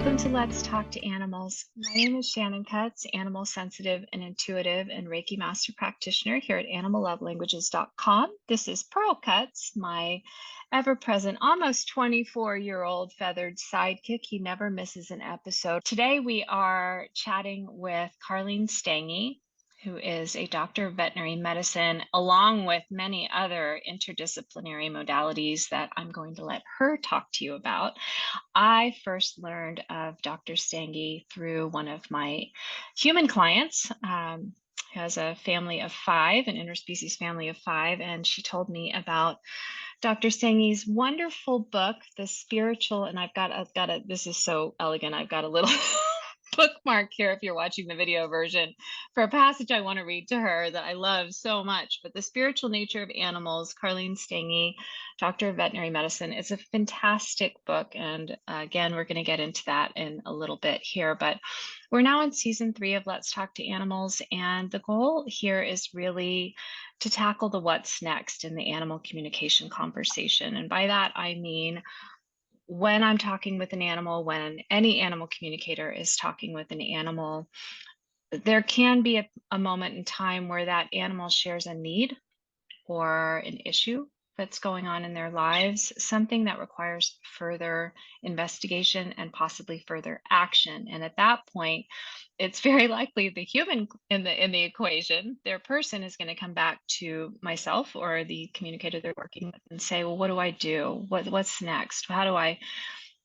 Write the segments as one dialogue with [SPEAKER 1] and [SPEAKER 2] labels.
[SPEAKER 1] Welcome to Let's Talk to Animals. My name is Shannon Cutts, animal sensitive and intuitive and Reiki master practitioner here at animallovelanguages.com. This is Pearl Cutts, my ever-present, almost 24-year-old feathered sidekick. He never misses an episode. Today we are chatting with Karlene Stange, who is a doctor of veterinary medicine, along with many other interdisciplinary modalities that I'm going to let her talk to you about. I first learned of Dr. Stange through one of my human clients. Who has a family of 5, an interspecies family of 5, and she told me about Dr. Stange's wonderful book, The Spiritual, and I've got a, this is so elegant, I've got a little bookmark here if you're watching the video version for a passage I want to read to her that I love so much. But The Spiritual Nature of Animals, Karlene Stange, Doctor of Veterinary Medicine. It's a fantastic book. And again, we're going to get into that in a little bit here. But we're now in season 3 of Let's Talk to Animals. And the goal here is really to tackle the what's next in the animal communication conversation. And by that, I mean, when I'm talking with an animal, when any animal communicator is talking with an animal, there can be a moment in time where that animal shares a need or an issue that's going on in their lives, something that requires further investigation and possibly further action. And at that point, it's very likely the human in the equation, their person, is going to come back to myself or the communicator they're working with and say, well, what do I do? What's next? What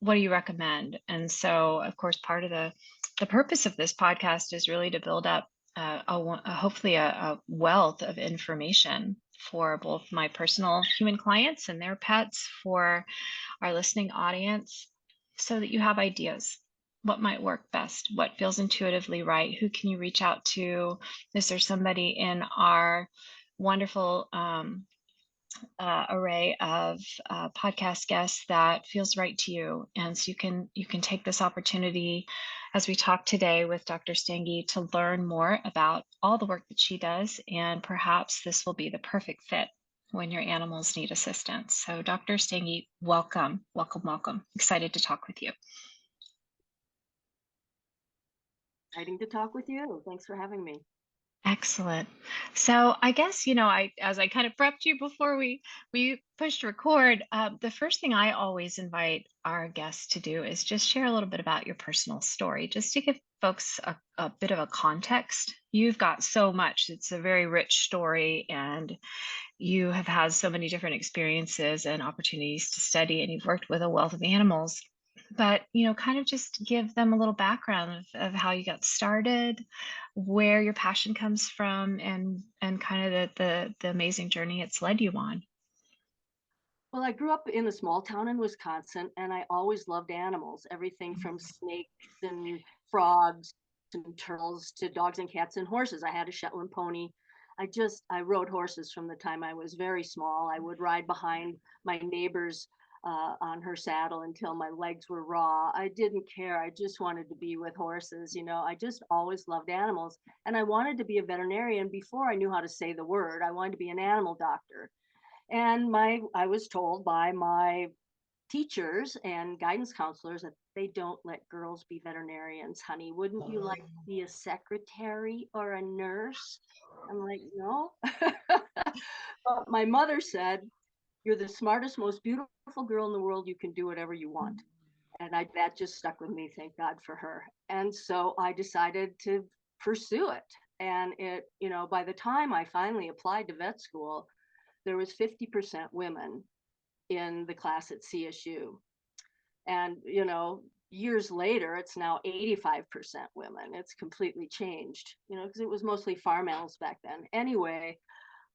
[SPEAKER 1] do you recommend? And so, of course, part of the purpose of this podcast is really to build up hopefully a wealth of information for both my personal human clients and their pets, for our listening audience, so that you have ideas. What might work best? What feels intuitively right? Who can you reach out to? Is there somebody in our wonderful array of podcast guests that feels right to you? And so you can take this opportunity, as we talk today with Dr. Stange, to learn more about all the work that she does, and perhaps this will be the perfect fit when your animals need assistance. So Dr. Stange, welcome. Excited to talk with you.
[SPEAKER 2] Exciting to talk with you. Thanks for having me.
[SPEAKER 1] Excellent. So I guess, as I kind of prepped you before we pushed record, the first thing I always invite our guests to do is just share a little bit about your personal story, just to give folks a bit of a context. You've got so much. It's a very rich story, and you have had so many different experiences and opportunities to study, and you've worked with a wealth of animals. But, kind of just give them a little background of how you got started, where your passion comes from, and kind of the amazing journey it's led you on.
[SPEAKER 2] Well, I grew up in a small town in Wisconsin, and I always loved animals, everything from snakes and frogs and turtles to dogs and cats and horses. I had a Shetland pony. I rode horses from the time I was very small. I would ride behind my neighbor's on her saddle until my legs were raw. I didn't care. I just wanted to be with horses. I just always loved animals. And I wanted to be a veterinarian before I knew how to say the word. I wanted to be an animal doctor. And I was told by my teachers and guidance counselors that they don't let girls be veterinarians, honey. Wouldn't you like to be a secretary or a nurse? I'm like, no. But my mother said, you're the smartest, most beautiful girl in the world. You can do whatever you want. And that just stuck with me. Thank God for her. And so I decided to pursue it. And by the time I finally applied to vet school, there was 50% women in the class at CSU. And, years later, it's now 85% women. It's completely changed, because it was mostly farm animals back then. Anyway,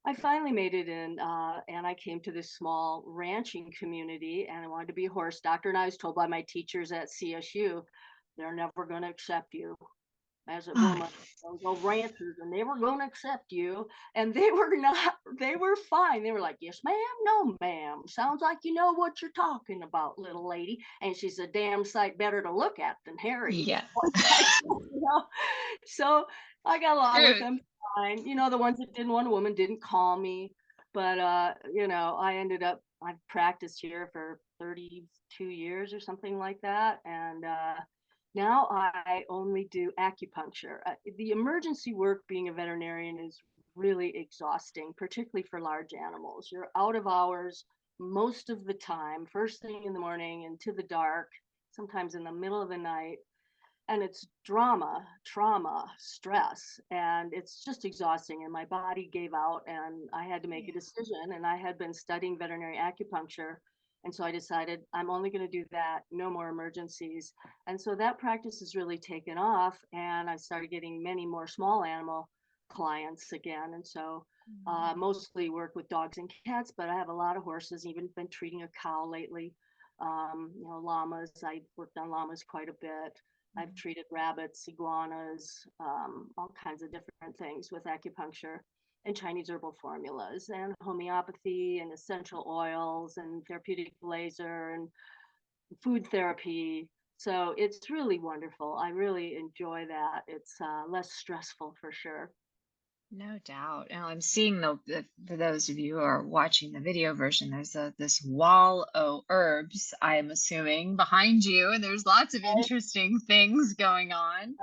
[SPEAKER 2] I finally made it in, and I came to this small ranching community, and I wanted to be a horse doctor. And I was told by my teachers at CSU, they're never going to accept you as a woman. Those ranchers, and they were going to accept you. And they were fine. They were like, yes, ma'am, no, ma'am. Sounds like you know what you're talking about, little lady. And she's a damn sight better to look at than Harry.
[SPEAKER 1] Yeah.
[SPEAKER 2] So I got along with them fine. The ones that didn't want a woman didn't call me. But, I've practiced here for 32 years or something like that. And Now I only do acupuncture. The emergency work being a veterinarian is really exhausting, particularly for large animals. You're out of hours most of the time, first thing in the morning into the dark, sometimes in the middle of the night. And it's drama, trauma, stress, and it's just exhausting. And my body gave out, and I had to make a
[SPEAKER 1] Yeah.
[SPEAKER 2] decision. And I had been studying veterinary acupuncture. And so I decided I'm only going to do that, no more emergencies. And so that practice has really taken off. And I started getting many more small animal clients again. And so
[SPEAKER 1] Mm.
[SPEAKER 2] mostly work with dogs and cats, but I have a lot of horses, even been treating a cow lately. Llamas, I worked on llamas quite a bit. I've
[SPEAKER 1] Mm.
[SPEAKER 2] treated rabbits, iguanas, all kinds of different things with acupuncture and Chinese herbal formulas and homeopathy and essential oils and therapeutic laser and food therapy. So it's really wonderful. I really enjoy that. It's less stressful for sure.
[SPEAKER 1] No doubt. Now I'm seeing for those of you who are watching the video version, there's this wall of herbs, I'm assuming, behind you, and there's lots of interesting things going on.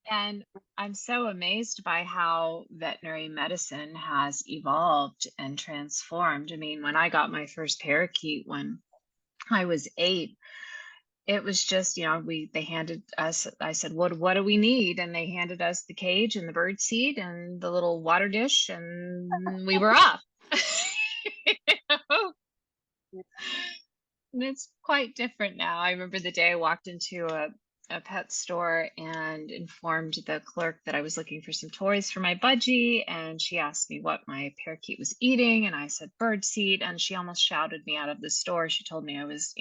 [SPEAKER 1] And I'm so amazed by how veterinary medicine has evolved and transformed. I mean, when I got my first parakeet when I was 8, it was just, they handed us, I said, what do we need? And they handed us the cage and the bird seed and the little water dish, and we were off. You know? And it's quite different now. I remember the day I walked into a pet store and informed the clerk that I was looking for some toys for my budgie. And she asked me what my parakeet was eating. And I said bird seed. And she almost shouted me out of the store. She told me I was,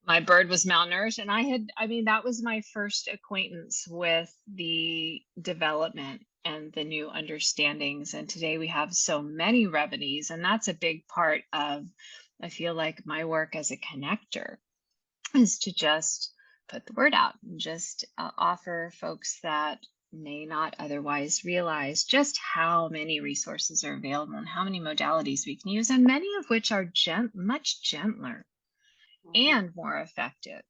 [SPEAKER 1] my bird was malnourished. And that was my first acquaintance with the development and the new understandings. And today we have so many remedies, and that's a big part of, I feel like, my work as a connector is to just put the word out and just offer folks that may not otherwise realize just how many resources are available and how many modalities we can use, and many of which are much gentler
[SPEAKER 2] Mhm.
[SPEAKER 1] and more effective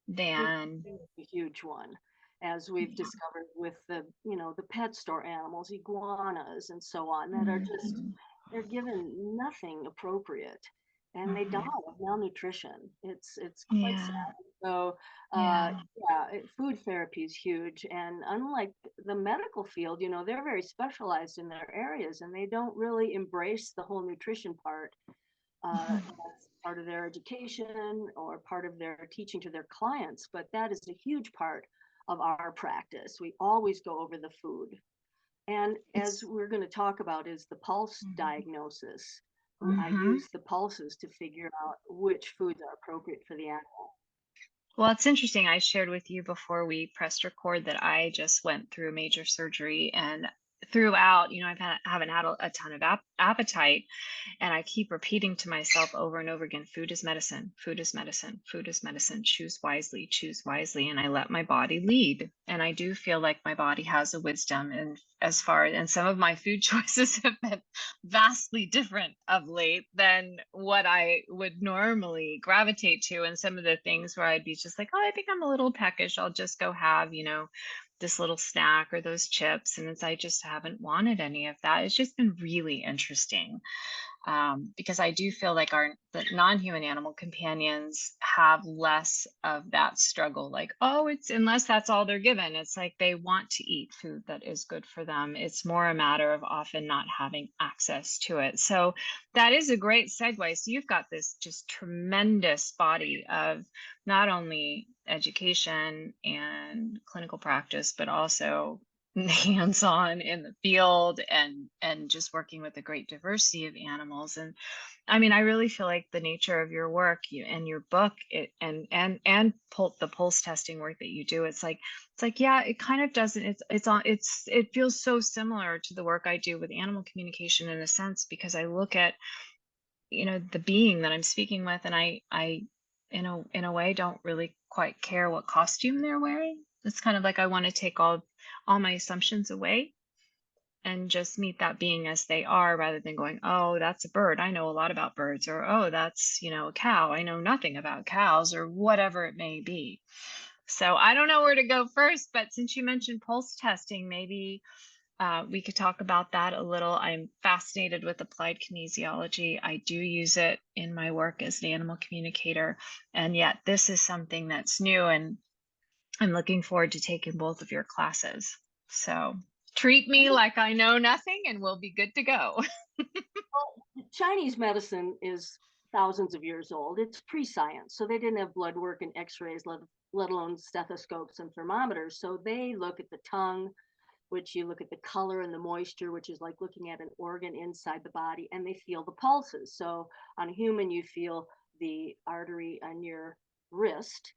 [SPEAKER 1] than.
[SPEAKER 2] Nutrition is a huge one, as we've
[SPEAKER 1] Yeah.
[SPEAKER 2] discovered with the pet store animals, iguanas and so on, that are just
[SPEAKER 1] Mhm.
[SPEAKER 2] they're given nothing appropriate and they die
[SPEAKER 1] Mhm.
[SPEAKER 2] of malnutrition. It's quite sad.
[SPEAKER 1] Yeah.
[SPEAKER 2] So
[SPEAKER 1] Yeah.
[SPEAKER 2] yeah, food therapy is huge. And unlike the medical field, they're very specialized in their areas and they don't really embrace the whole nutrition part
[SPEAKER 1] Mhm.
[SPEAKER 2] as part of their education or part of their teaching to their clients, but that is a huge part of our practice. We always go over the food. And as
[SPEAKER 1] It's.
[SPEAKER 2] we're going to talk about is the pulse
[SPEAKER 1] Mhm.
[SPEAKER 2] diagnosis. I
[SPEAKER 1] Mhm.
[SPEAKER 2] use the pulses to figure out which foods are appropriate for the animal.
[SPEAKER 1] Well, it's interesting. I shared with you before we pressed record that I just went through major surgery, and throughout, haven't had a ton of appetite. And I keep repeating to myself over and over again, food is medicine, food is medicine, food is medicine, choose wisely, choose wisely. And I let my body lead. And I do feel like my body has a wisdom. And and some of my food choices have been vastly different of late than what I would normally gravitate to. And some of the things where I'd be just like, oh, I think I'm a little peckish. I'll just go have, this little snack or those chips. And I just haven't wanted any of that. It's just been really interesting, because I do feel like the non-human animal companions have less of that struggle. Like, oh, it's unless that's all they're given. It's like they want to eat food that is good for them. It's more a matter of often not having access to it. So that is a great segue. So you've got this just tremendous body of not only education and clinical practice, but also hands-on in the field, and just working with a great diversity of animals. And I mean, I really feel like the nature of your work, and your book, the pulse testing work that you do, it's like, yeah, it kind of doesn't it feels so similar to the work I do with animal communication in a sense, because I look at, the being that I'm speaking with, and I in a way don't really quite care what costume they're wearing. It's kind of like I want to take all my assumptions away and just meet that being as they are, rather than going, oh, that's a bird, I know a lot about birds, or oh, that's, a cow, I know nothing about cows, or whatever it may be. So I don't know where to go first, but since you mentioned pulse testing, maybe we could talk about that a little. I'm fascinated with applied kinesiology. I do use it in my work as an animal communicator, and yet this is something that's new, and I'm looking forward to taking both of your classes. So treat me like I know nothing, and we'll be good to go.
[SPEAKER 2] Chinese medicine is thousands of years old. It's pre-science, so they didn't have blood work and X-rays, let alone stethoscopes and thermometers. So they look at the tongue, which you look at the color and the moisture, which is like looking at an organ inside the body, and they feel the pulses. So on a human, you feel the artery on your wrist,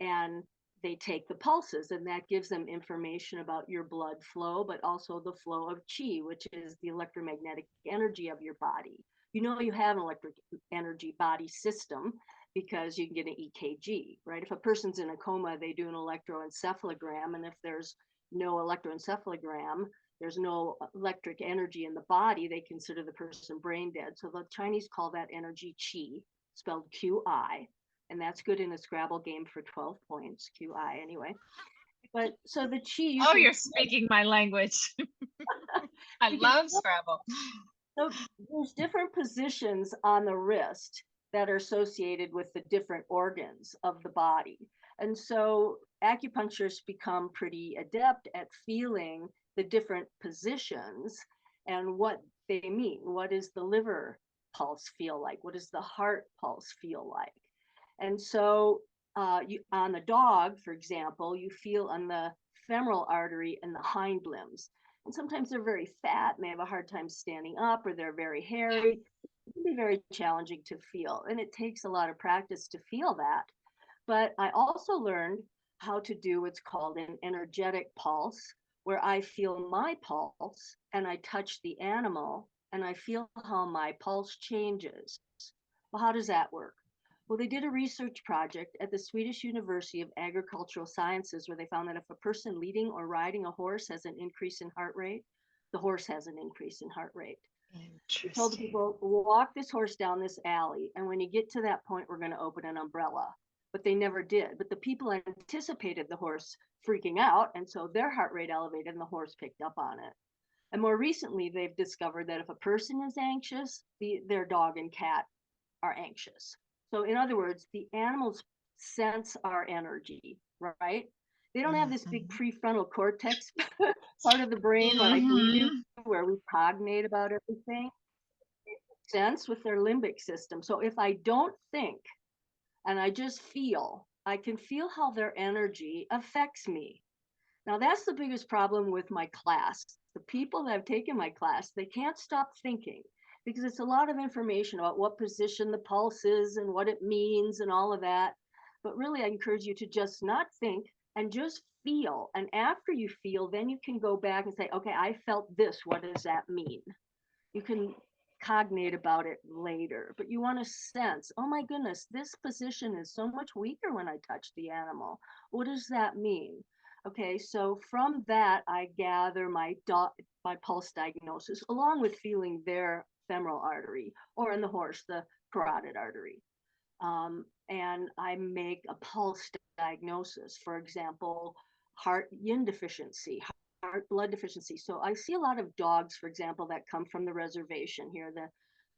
[SPEAKER 2] and they take the pulses, and that gives them information about your blood flow, but also the flow of qi, which is the electromagnetic energy of your body. You know, you have an electric energy body system because you can get an EKG, right? If a person's in a coma, they do an electroencephalogram, and if there's no electroencephalogram, there's no electric energy in the body, they consider the person brain dead. So the Chinese call that energy qi, spelled QI, and that's good in a Scrabble game for 12 points, QI anyway. But so the chi, you
[SPEAKER 1] Oh,
[SPEAKER 2] can,
[SPEAKER 1] you're speaking my language. I
[SPEAKER 2] you can,
[SPEAKER 1] love Scrabble.
[SPEAKER 2] so there's different positions on the wrist that are associated with the different organs of the body. And so acupuncturists become pretty adept at feeling the different positions and what they mean. What does the liver pulse feel like? What does the heart pulse feel like? And so on the dog, for example, you feel on the femoral artery and the hind limbs. And sometimes they're very fat and they have a hard time standing up, or they're very hairy. It can be very challenging to feel. And it takes a lot of practice to feel that. But I also learned how to do what's called an energetic pulse, where I feel my pulse and I touch the animal and I feel how my pulse changes. Well, how does that work? Well, they did a research project at the Swedish University of Agricultural Sciences where they found that if a person leading or riding a horse has an increase in heart rate, the horse has an increase in heart rate. They told the
[SPEAKER 1] Interesting.
[SPEAKER 2] people, walk this horse down this alley, and when you get to that point, we're going to open an umbrella. But they never did. But the people anticipated the horse freaking out, and so their heart rate elevated and the horse picked up on it. And more recently, they've discovered that if a person is anxious, their dog and cat are anxious. So, in other words, the animals sense our energy, right? They don't have this big
[SPEAKER 1] Mhm.
[SPEAKER 2] prefrontal cortex part of the brain like we do,
[SPEAKER 1] Mhm.
[SPEAKER 2] where we cognate about everything. Sense with their limbic system. So, if I don't think and I just feel, I can feel how their energy affects me. Now, that's the biggest problem with my class. The people that have taken my class, they can't stop thinking because it's a lot of information about what position the pulse is and what it means and all of that. But really, I encourage you to just not think and just feel. And after you feel, then you can go back and say, okay, I felt this. What does that mean? You can cognate about it later, but you want to sense, oh my goodness, this position is so much weaker when I touch the animal. What does that mean? Okay, so from that, I gather my pulse diagnosis along with feeling their femoral artery, or in the horse, the carotid artery. And I make a pulse diagnosis. For example, heart yin deficiency, heart blood deficiency. So I see a lot of dogs, for example, that come from the reservation here,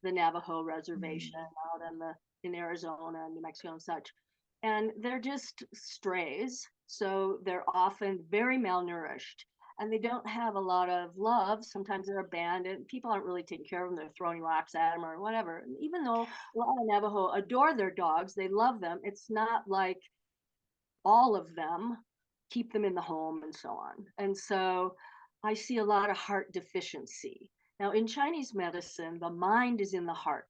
[SPEAKER 2] the Navajo reservation out in Arizona and New Mexico and such. And they're just strays. So they're often very malnourished and they don't have a lot of love. Sometimes they're abandoned. People aren't really taking care of them. They're throwing rocks at them or whatever. And even though a lot of Navajo adore their dogs, they love them. It's not like all of them keep them in the home and so on. And so I see a lot of heart deficiency. Now, in Chinese medicine, the mind is in the heart.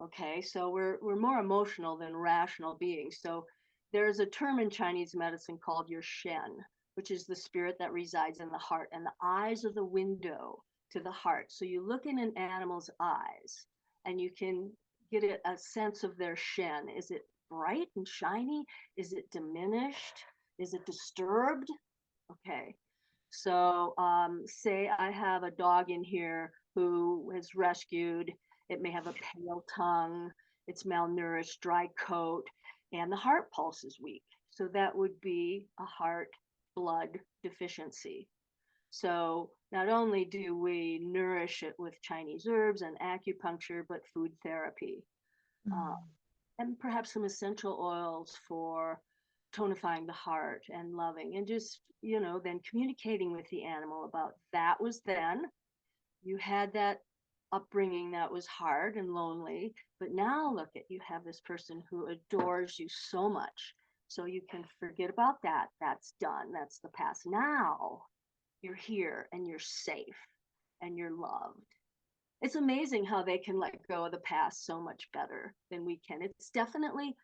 [SPEAKER 2] Okay, so we're more emotional than rational beings. So there's a term in Chinese medicine called your Shen, which is the spirit that resides in the heart, and the eyes are the window to the heart. So you look in an animal's eyes and you can get a sense of their Shen. Is it bright and shiny? Is it diminished? Is it disturbed? Okay. So, say I have a dog in here who is rescued. It may have a pale tongue, it's malnourished, dry coat, and the heart pulse is weak. So that would be a heart blood deficiency. So not only do we nourish it with Chinese herbs and acupuncture, but food therapy, uh, and perhaps some essential oils for tonifying the heart and loving, and just, then communicating with the animal about that was then. You had that upbringing that was hard and lonely, but now look at, you have this person who adores you so much. So you can forget about that. That's done. That's the past. Now you're here and you're safe and you're loved. It's amazing how they can let go of the past so much better than we can. It's definitely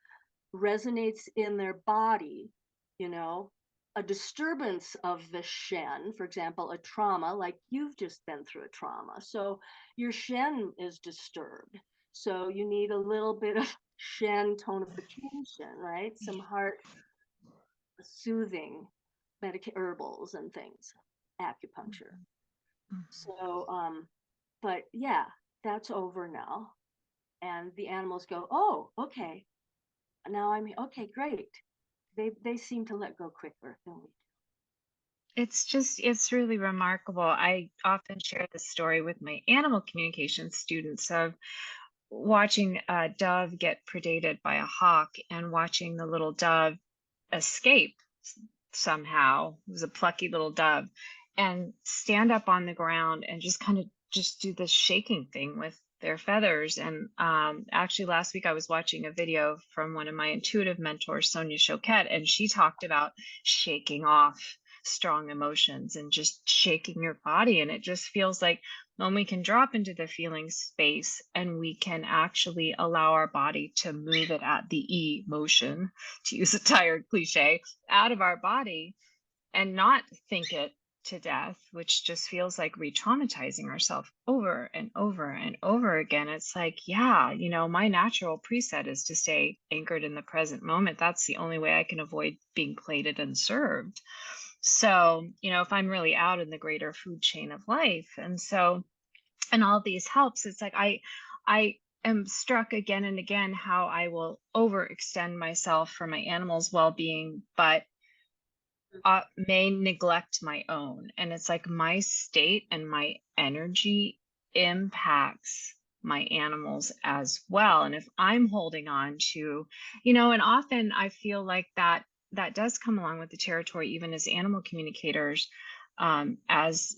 [SPEAKER 2] resonates in their body, you know, a disturbance of the Shen, for example, a trauma, like you've just been through a trauma. So your Shen is disturbed. So you need a little bit of Shen tonification, right? Some heart soothing herbals and things, acupuncture. So, but yeah, that's over now. And the animals go, oh, okay. Now I'm okay, great. They seem to let go quicker than we do.
[SPEAKER 1] It's really remarkable. I often share this story with my animal communication students of watching a dove get predated by a hawk and watching the little dove escape somehow. It was a plucky little dove, and stand up on the ground and just kind of just do this shaking thing with their feathers. And actually last week I was watching a video from one of my intuitive mentors, Sonia Choquette, and she talked about shaking off strong emotions and just shaking your body. And it just feels like when we can drop into the feeling space and we can actually allow our body to move it at the E motion, to use a tired cliche, out of our body and not think it to death, which just feels like re-traumatizing ourselves over and over and over again. It's like, yeah, my natural preset is to stay anchored in the present moment. That's the only way I can avoid being plated and served. So, if I'm really out in the greater food chain of life. And all these helps, it's like I am struck again and again how I will overextend myself for my animals' well-being, but may neglect my own. And it's like my state and my energy impacts my animals as well. And if I'm holding on to, and often I feel like that does come along with the territory, even as animal communicators, as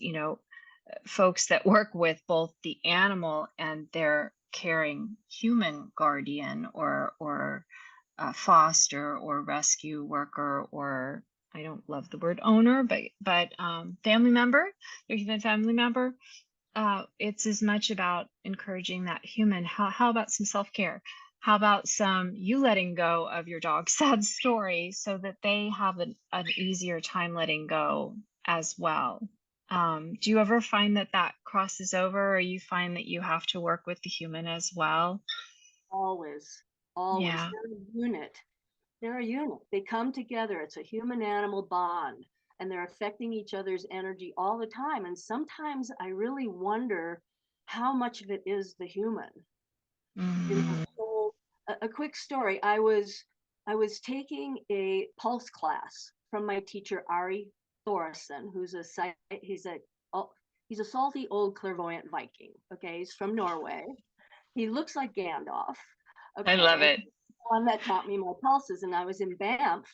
[SPEAKER 1] folks that work with both the animal and their caring human guardian or foster or rescue worker, or I don't love the word owner, but family member, their human family member. It's as much about encouraging that human. How about some self-care? How about some you letting go of your dog's sad story so that they have an easier time letting go as well? Do you ever find that crosses over, or you find that you have to work with the human as well?
[SPEAKER 2] Always, always.
[SPEAKER 1] Yeah.
[SPEAKER 2] They're a unit. They're a unit. They come together. It's a human animal bond, and they're affecting each other's energy all the time. And sometimes I really wonder how much of it is the human.
[SPEAKER 1] Mm.
[SPEAKER 2] So a quick story. I was taking a pulse class from my teacher Ari Thorson, who's oh, he's a salty old clairvoyant Viking. Okay, he's from Norway. He looks like Gandalf.
[SPEAKER 1] I
[SPEAKER 2] Okay,
[SPEAKER 1] love
[SPEAKER 2] and
[SPEAKER 1] it.
[SPEAKER 2] one that taught me my pulses, and I was in Banff,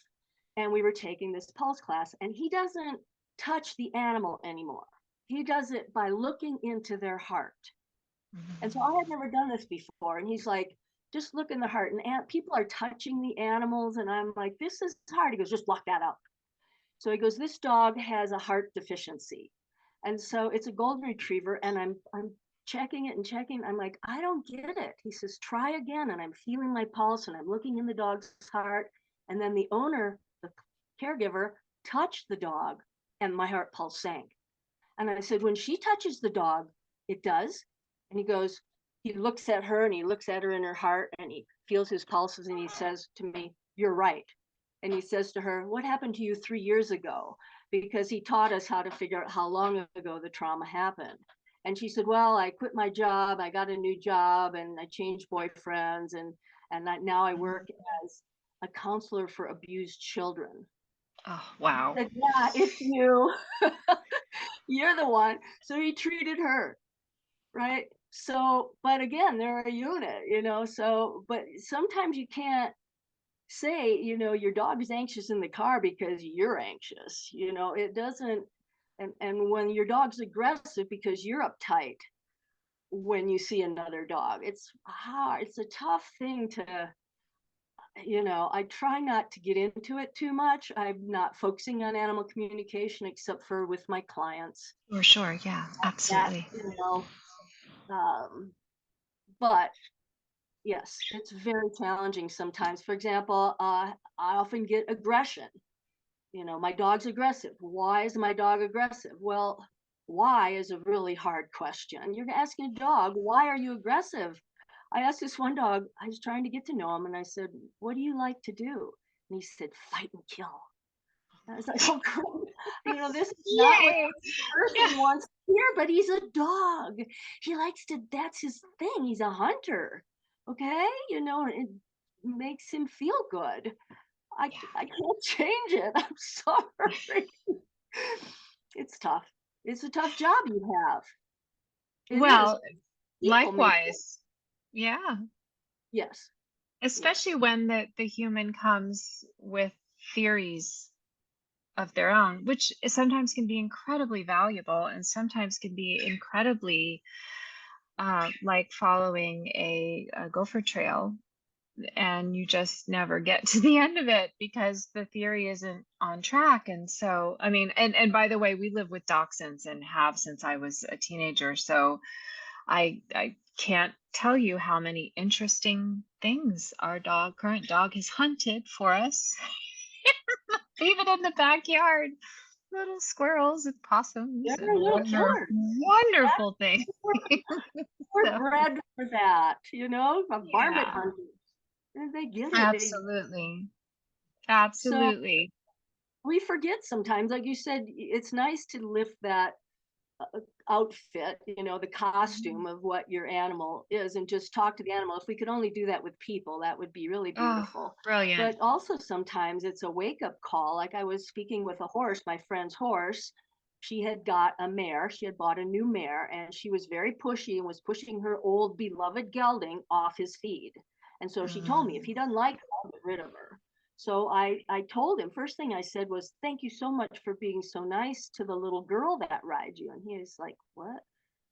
[SPEAKER 2] and we were taking this pulse class, and he doesn't touch the animal anymore. He does it by looking into their heart. And so I had never done this before. And he's like, just look in the heart. And people are touching the animals. And I'm like, this is hard. He goes, just block that out. So he goes, this dog has a heart deficiency. And so it's a golden retriever. And I'm checking it and checking. I'm like, I don't get it. He says, try again. And I'm feeling my pulse and I'm looking in the dog's heart. And then the owner, the caregiver, touched the dog and my heart pulse sank. And I said, when she touches the dog, it does. And he goes, he looks at her and he looks at her in her heart and he feels his pulses and he says to me, you're right. And he says to her, what happened to you 3 years ago? Because he taught us how to figure out how long ago the trauma happened. And she said, well, I quit my job. I got a new job and I changed boyfriends. And now I work as a counselor for abused children.
[SPEAKER 1] Oh, wow.
[SPEAKER 2] Said, yeah, it's you. You're the one. So he treated her, right? So, but again, they're a unit, so, but sometimes you can't say, your dog is anxious in the car because you're anxious, it doesn't, and when your dog's aggressive because you're uptight when you see another dog, it's hard. It's a tough thing to, I try not to get into it too much. I'm not focusing on animal communication except for with my clients.
[SPEAKER 1] For sure. Yeah,
[SPEAKER 2] That,
[SPEAKER 1] absolutely.
[SPEAKER 2] um, but yes, it's very challenging sometimes. For example, I often get aggression. My dog's aggressive. Why is my dog aggressive? Well, why is a really hard question. You're asking a dog, why are you aggressive? I asked this one dog, I was trying to get to know him, and I said, what do you like to do? And he said, fight and kill. And I was like, oh, great. This is not what
[SPEAKER 1] Yay.
[SPEAKER 2] the
[SPEAKER 1] Yeah.
[SPEAKER 2] person wants to hear, but he's a dog. He likes to, that's his thing. He's a hunter. Okay. It makes him feel good. I can't change it. I'm sorry. It's tough. It's a tough job you have. It is.
[SPEAKER 1] Well,
[SPEAKER 2] People make it.
[SPEAKER 1] likewise. Yeah.
[SPEAKER 2] Yes.
[SPEAKER 1] Especially
[SPEAKER 2] Yes.
[SPEAKER 1] when the human comes with theories of their own, which sometimes can be incredibly valuable and sometimes can be incredibly like following a gopher trail, and you just never get to the end of it because the theory isn't on track. And so, I mean, and by the way, we live with dachshunds and have since I was a teenager. So I can't tell you how many interesting things our current dog has hunted for us. Even in the backyard, little squirrels and
[SPEAKER 2] They're
[SPEAKER 1] possums,
[SPEAKER 2] a
[SPEAKER 1] and
[SPEAKER 2] little
[SPEAKER 1] those are
[SPEAKER 2] killer.
[SPEAKER 1] wonderful things.
[SPEAKER 2] We're
[SPEAKER 1] So,
[SPEAKER 2] bred for that, a varmint
[SPEAKER 1] yeah,
[SPEAKER 2] hunter. And they get it.
[SPEAKER 1] absolutely.
[SPEAKER 2] So
[SPEAKER 1] Absolutely.
[SPEAKER 2] we forget sometimes, like you said, it's nice to lift that outfit, the
[SPEAKER 1] Mhm.
[SPEAKER 2] costume of what your animal is, and just talk to the animal. If we could only do that with people, that would be really
[SPEAKER 1] Oh,
[SPEAKER 2] beautiful.
[SPEAKER 1] brilliant.
[SPEAKER 2] But also sometimes it's a wake up call. Like I was speaking with a horse, my friend's horse. She had got a mare. She had bought a new mare, and she was very pushy and was pushing her old beloved gelding off his feed. And so she told me, if he
[SPEAKER 1] Mm.
[SPEAKER 2] doesn't like her, I'll get rid of her. So I told him, first thing I said was, thank you so much for being so nice to the little girl that rides you. And he was like, what?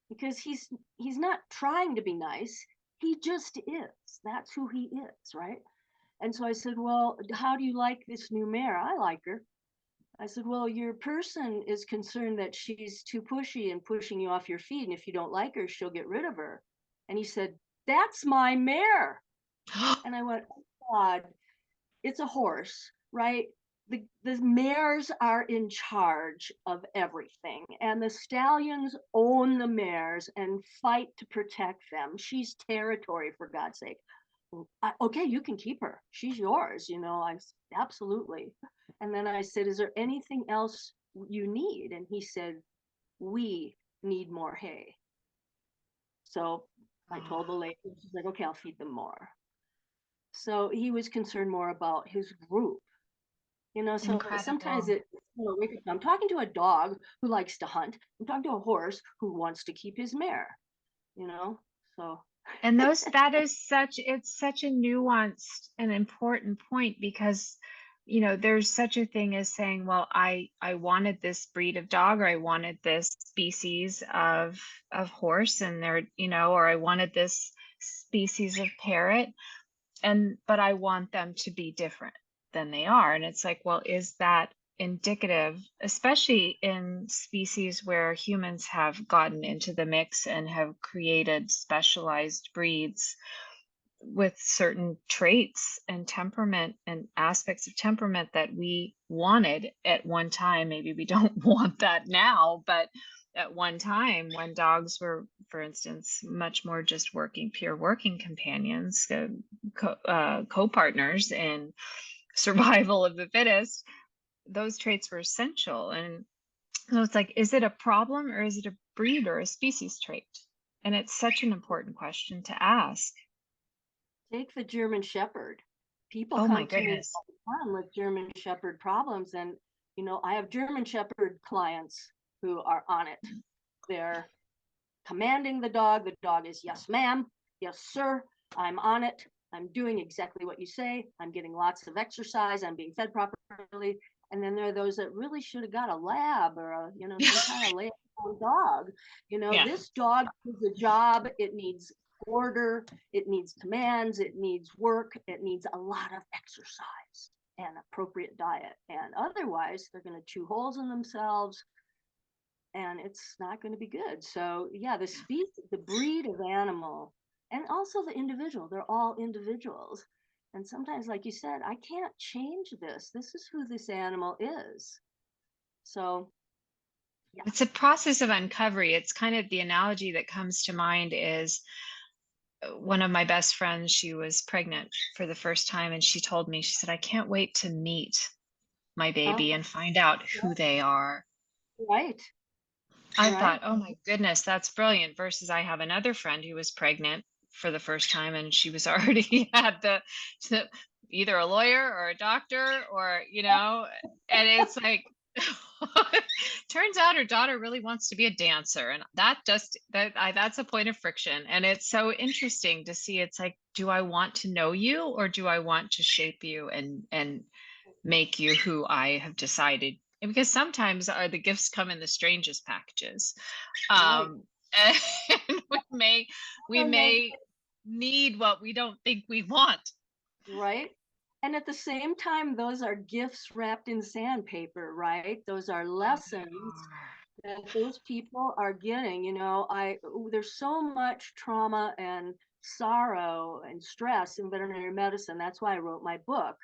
[SPEAKER 2] Because he's not trying to be nice. He just is. That's who he is, right? And so I said, well, how do you like this new mare? I like her. I said, well, your person is concerned that she's too pushy and pushing you off your feet. And if you don't like her, she'll get rid of her. And he said, that's my mare. And I went, oh, God, it's a horse, right? The mares are in charge of everything, and the stallions own the mares and fight to protect them. She's territory, for God's sake. Okay, you can keep her. She's yours. I absolutely. And then I said, is there anything else you need? And he said, we need more hay. So I told the lady, she's like, okay, I'll feed them more. So he was concerned more about his group. So sometimes
[SPEAKER 1] Incredible.
[SPEAKER 2] I'm talking to a dog who likes to hunt. I'm talking to a horse who wants to keep his mare, so
[SPEAKER 1] And it's such a nuanced and important point because, there's such a thing as saying, well, I wanted this breed of dog, or I wanted this species of horse, and or I wanted this species of parrot, but I want them to be different than they are. And it's like, well, is that indicative, especially in species where humans have gotten into the mix and have created specialized breeds with certain traits and temperament and aspects of temperament that we wanted at one time? Maybe we don't want that now, but at one time when dogs were, for instance, much more just pure working companions, co-partners in survival of the fittest, those traits were essential. And so it's like, is it a problem, or is it a breed or a species trait? And it's such an important question to ask.
[SPEAKER 2] take the German Shepherd. People
[SPEAKER 1] Oh my
[SPEAKER 2] come to me
[SPEAKER 1] goodness.
[SPEAKER 2] all the time with German Shepherd problems, and I have German Shepherd clients who are on it. They're commanding the dog. The dog is, yes, ma'am, yes, sir, I'm on it. I'm doing exactly what you say. I'm getting lots of exercise. I'm being fed properly. And then there are those that really should have got a lab or some kind of lab dog.
[SPEAKER 1] Yeah.
[SPEAKER 2] This dog needs a job. It needs order. It needs commands. It needs work. It needs a lot of exercise and appropriate diet. And otherwise, they're going to chew holes in themselves, and it's not going to be good. So yeah, the breed of animal, and also the individual, they're all individuals. And sometimes, like you said, I can't change this. This is who this animal is. So yeah.
[SPEAKER 1] It's a process of uncovery. It's kind of the analogy that comes to mind is one of my best friends, she was pregnant for the first time, and she told me, she said, I can't wait to meet my baby
[SPEAKER 2] Oh,
[SPEAKER 1] and find out who they are.
[SPEAKER 2] right,
[SPEAKER 1] I
[SPEAKER 2] right.
[SPEAKER 1] thought, oh my goodness, that's brilliant. Versus I have another friend who was pregnant for the first time, and she was already had either a lawyer or a doctor or, and it's like, turns out her daughter really wants to be a dancer. And that's a point of friction. And it's so interesting to see. It's like, do I want to know you, or do I want to shape you and make you who I have decided? And because sometimes the gifts come in the strangest packages.
[SPEAKER 2] Right.
[SPEAKER 1] And we
[SPEAKER 2] And then,
[SPEAKER 1] may need what we don't think we want.
[SPEAKER 2] right. And at the same time, those are gifts wrapped in sandpaper, right? Those are
[SPEAKER 1] Oh, they
[SPEAKER 2] lessons
[SPEAKER 1] are.
[SPEAKER 2] that those people are getting. There's so much trauma and sorrow and stress in veterinary medicine. That's why I wrote my book,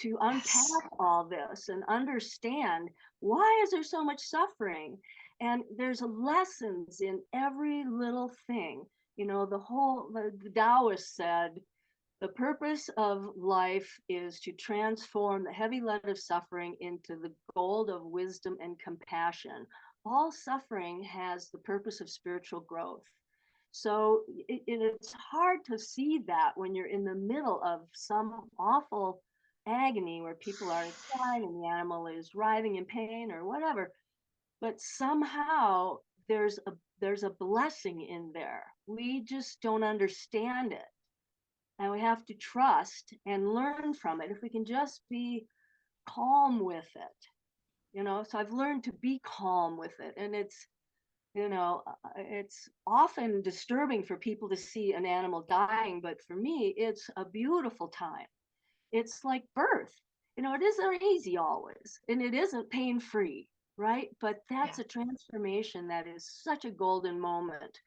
[SPEAKER 2] to unpack
[SPEAKER 1] Yes.
[SPEAKER 2] all this and understand, why is there so much suffering. And there's lessons in every little thing. The Taoist said, the purpose of life is to transform the heavy lead of suffering into the gold of wisdom and compassion. All suffering has the purpose of spiritual growth. So it's hard to see that when you're in the middle of some awful agony where people are crying and the animal is writhing in pain or whatever. But somehow there's a blessing in there. We just don't understand it, and we have to trust and learn from it. If we can just be calm with it. So I've learned to be calm with it, and it's often disturbing for people to see an animal dying, but for me it's a beautiful time. It's like birth. It isn't easy always, and it isn't pain free, right? But
[SPEAKER 1] Yeah.
[SPEAKER 2] that's a transformation that is such a golden moment.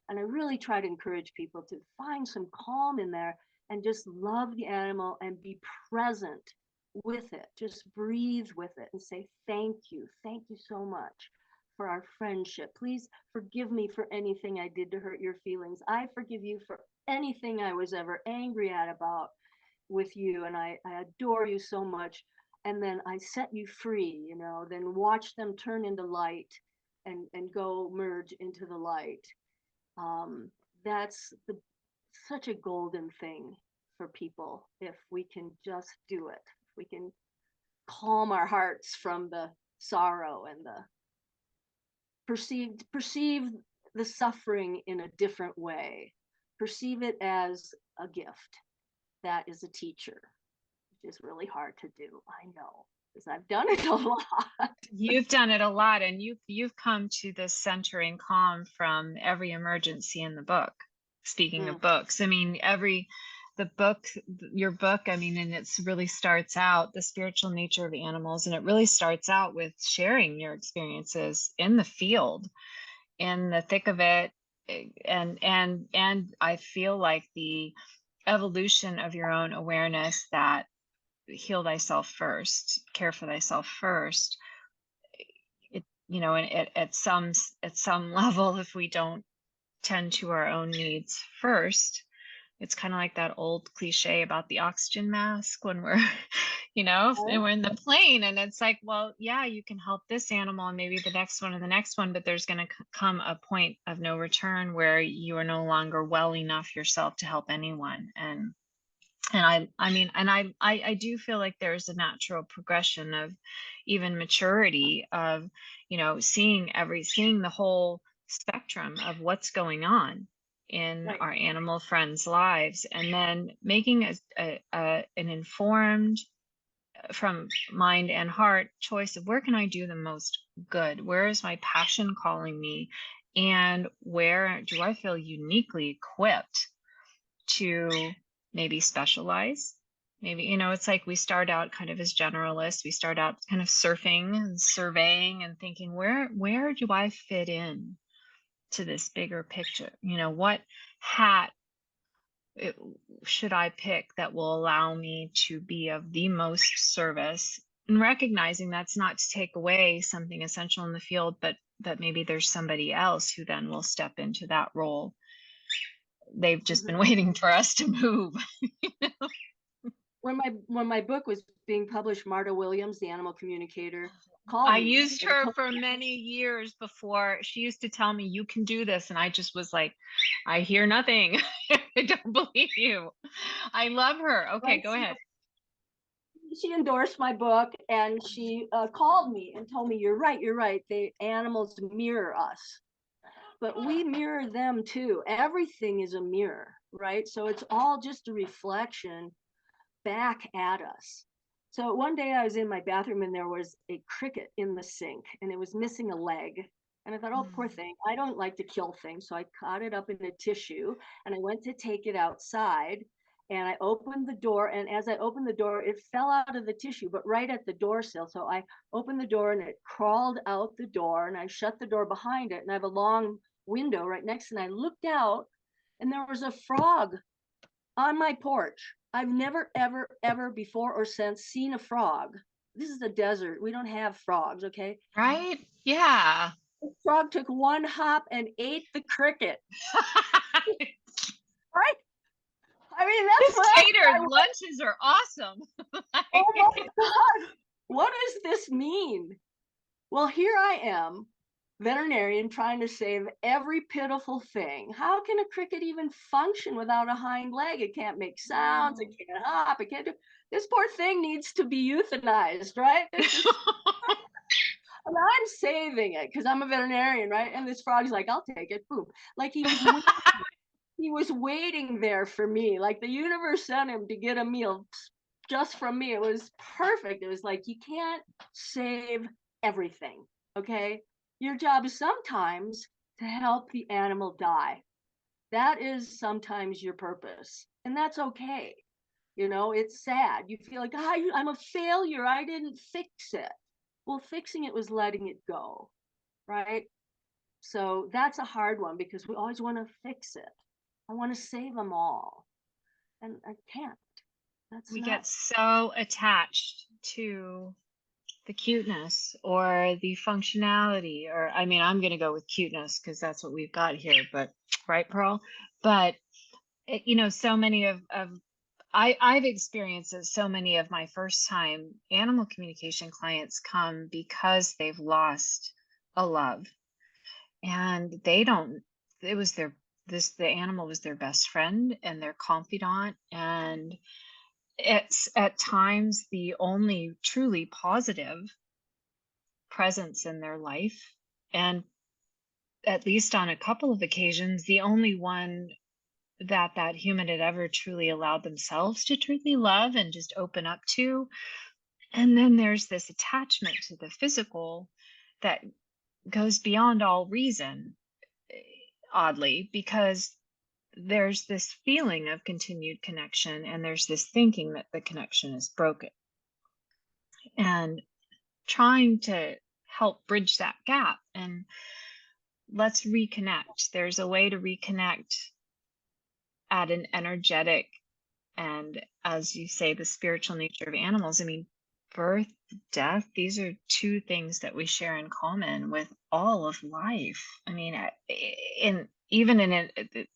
[SPEAKER 2] And I really try to encourage people to find some calm in there and just love the animal and be present with it. Just breathe with it and say, thank you. Thank you so much for our friendship. Please forgive me for anything I did to hurt your feelings. I forgive you for anything I was ever angry at about with you. And I adore you so much. And then I set you free, then watch them turn into light and go merge into the light. um, that's such a golden thing for people if we can just do it. If we can calm our hearts from the sorrow and the perceive the suffering in a different way, perceive it as a gift that is a teacher, which is really hard to do. I know, because I've done it a lot.
[SPEAKER 1] You've done it a lot, and you've come to this centering calm from every emergency in the book. Speaking
[SPEAKER 2] Mm,
[SPEAKER 1] of books, I mean, the book, your book, I mean, and it's really starts out the spiritual nature of animals, and it really starts out with sharing your experiences in the field, in the thick of it, and I feel like the evolution of your own awareness that heal thyself first, care for thyself first. And at some level, if we don't tend to our own needs first, it's kind of like that old cliche about the oxygen mask when we're and we're in the plane, and it's like, well, yeah, you can help this animal and maybe the next one and the next one, but there's going to come a point of no return where you are no longer well enough yourself to help anyone. And I mean, and I do feel like there's a natural progression of even maturity of, seeing the whole spectrum of what's going on in
[SPEAKER 2] Right.
[SPEAKER 1] our animal friends' lives, and then making an informed, from mind and heart, choice of where can I do the most good? Where is my passion calling me? And where do I feel uniquely equipped to maybe specialize? Maybe, it's like we start out kind of as generalists. We start out kind of surfing and surveying and thinking, where do I fit in to this bigger picture? What hat it, should I pick that will allow me to be of the most service? And recognizing that's not to take away something essential in the field, but that maybe there's somebody else who then will step into that role. They've just been
[SPEAKER 2] Mhm.
[SPEAKER 1] waiting for us to move.
[SPEAKER 2] When my book was being published, Marta Williams, the animal communicator, called
[SPEAKER 1] I
[SPEAKER 2] me
[SPEAKER 1] used
[SPEAKER 2] and
[SPEAKER 1] her
[SPEAKER 2] told
[SPEAKER 1] for many years before. She used to tell me, you can do this. And I just was like, I hear nothing. I don't believe you. I love her. Okay,
[SPEAKER 2] right,
[SPEAKER 1] go ahead.
[SPEAKER 2] she endorsed my book, and she called me and told me, you're right, the animals mirror us, but we mirror them too. Everything is a mirror, right? So it's all just a reflection back at us. So one day I was in my bathroom and there was a cricket in the sink and it was missing a leg. And I thought, oh, poor
[SPEAKER 1] Mm.
[SPEAKER 2] thing. I don't like to kill things. So I caught it up in a tissue and I went to take it outside, and I opened the door. And as I opened the door, it fell out of the tissue, but right at the door sill. So I opened the door and it crawled out the door, and I shut the door behind it. And I have a long window right next, and I looked out and there was a frog on my porch. I've never, ever, ever before or since seen a frog. This is a desert. We don't have frogs, okay?
[SPEAKER 1] Right? Yeah.
[SPEAKER 2] The frog took one hop and ate the cricket, right? I mean, that's
[SPEAKER 1] His
[SPEAKER 2] what
[SPEAKER 1] catered
[SPEAKER 2] I went,
[SPEAKER 1] lunches are awesome.
[SPEAKER 2] oh my God, what does this mean? Well, here I am, veterinarian, trying to save every pitiful thing. How can a cricket even function without a hind leg? It can't make sounds, it can't hop, it can't do. This poor thing needs to be euthanized, right? This is, and I'm saving it because I'm a veterinarian, right? And this frog's like, I'll take it. Boom. Like he was waiting there for me. Like the universe sent him to get a meal just from me. It was perfect. It was like, you can't save everything. Okay. Your job is sometimes to help the animal die. That is sometimes your purpose. And that's okay. It's sad. You feel like, I'm a failure. I didn't fix it. Well, fixing it was letting it go. Right. So that's a hard one because we always want to fix it. I want to save them all. And I can't. That's
[SPEAKER 1] We
[SPEAKER 2] not.
[SPEAKER 1] get so attached to the cuteness or the functionality, or I mean, I'm going to go with cuteness because that's what we've got here, but right, Pearl? But so many of I've experienced that so many of my first time animal communication clients come because they've lost a love, and they don't, it was the animal was their best friend and their confidant, and it's at times the only truly positive presence in their life, and at least on a couple of occasions the only one that human had ever truly allowed themselves to truly love and just open up to. And then there's this attachment to the physical that goes beyond all reason, oddly, because there's this feeling of continued connection and there's this thinking that the connection is broken, and trying to help bridge that gap. And let's reconnect. There's a way to reconnect at an energetic and, as you say, the spiritual nature of animals. I mean, birth, death, these are two things that we share in common with all of life. I mean, in even in the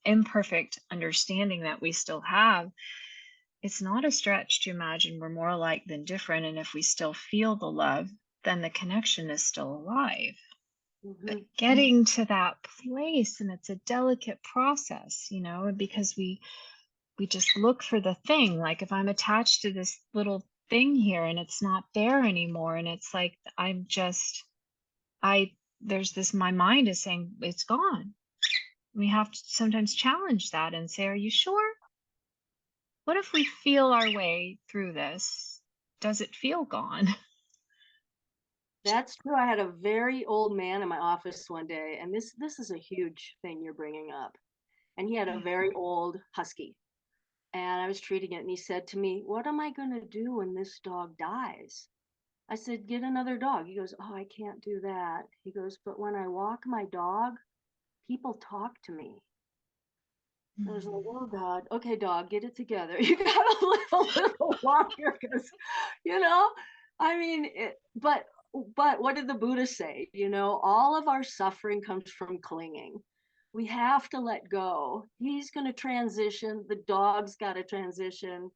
[SPEAKER 1] imperfect understanding that we still have, it's not a stretch to imagine we're more alike than different. And if we still feel the love, then the connection is still alive. But
[SPEAKER 2] Mhm.
[SPEAKER 1] getting to that place, and it's a delicate process, because we just look for the thing. Like if I'm attached to this little thing here and it's not there anymore, and it's like I there's this, my mind is saying it's gone. We have to sometimes challenge that and say, are you sure? What if we feel our way through this? Does it feel gone?
[SPEAKER 2] That's true. I had a very old man in my office one day, and this is a huge thing you're bringing up. And he had a
[SPEAKER 1] Yeah.
[SPEAKER 2] very old husky, and I was treating it, and he said to me, "What am I going to do when this dog dies?" I said, "Get another dog." He goes, "Oh, I can't do that." He goes, "But when I walk my dog, people talk to me." I was like,
[SPEAKER 1] Mm.
[SPEAKER 2] "Oh God, okay, dog, get it together. You gotta live a little longer, because, you know, I mean, but what did the Buddha say? You know, all of our suffering comes from clinging. We have to let go. He's going to transition. The dog's got to transition.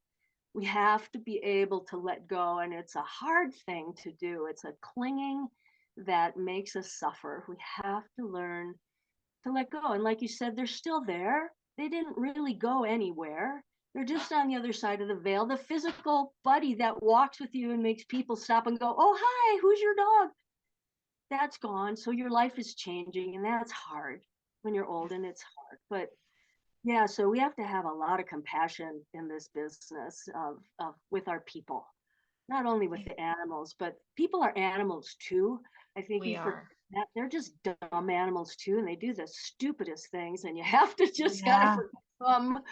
[SPEAKER 2] We have to be able to let go, and it's a hard thing to do. It's a clinging that makes us suffer. We have to learn to let go. And like you said, they're still there. They didn't really go anywhere. They're just on the other side of the veil. The physical buddy that walks with you and makes people stop and go, "Oh, hi, who's your dog?" That's gone. So your life is changing, and that's hard when you're old, and it's hard. But yeah, so we have to have a lot of compassion in this business of with our people, not only with
[SPEAKER 1] Yeah,
[SPEAKER 2] the animals, but people are animals too. I think we
[SPEAKER 1] we
[SPEAKER 2] forget
[SPEAKER 1] are.
[SPEAKER 2] that they're just dumb animals too, and they do the stupidest things, and you have to just kind of
[SPEAKER 1] Yeah.
[SPEAKER 2] forgive them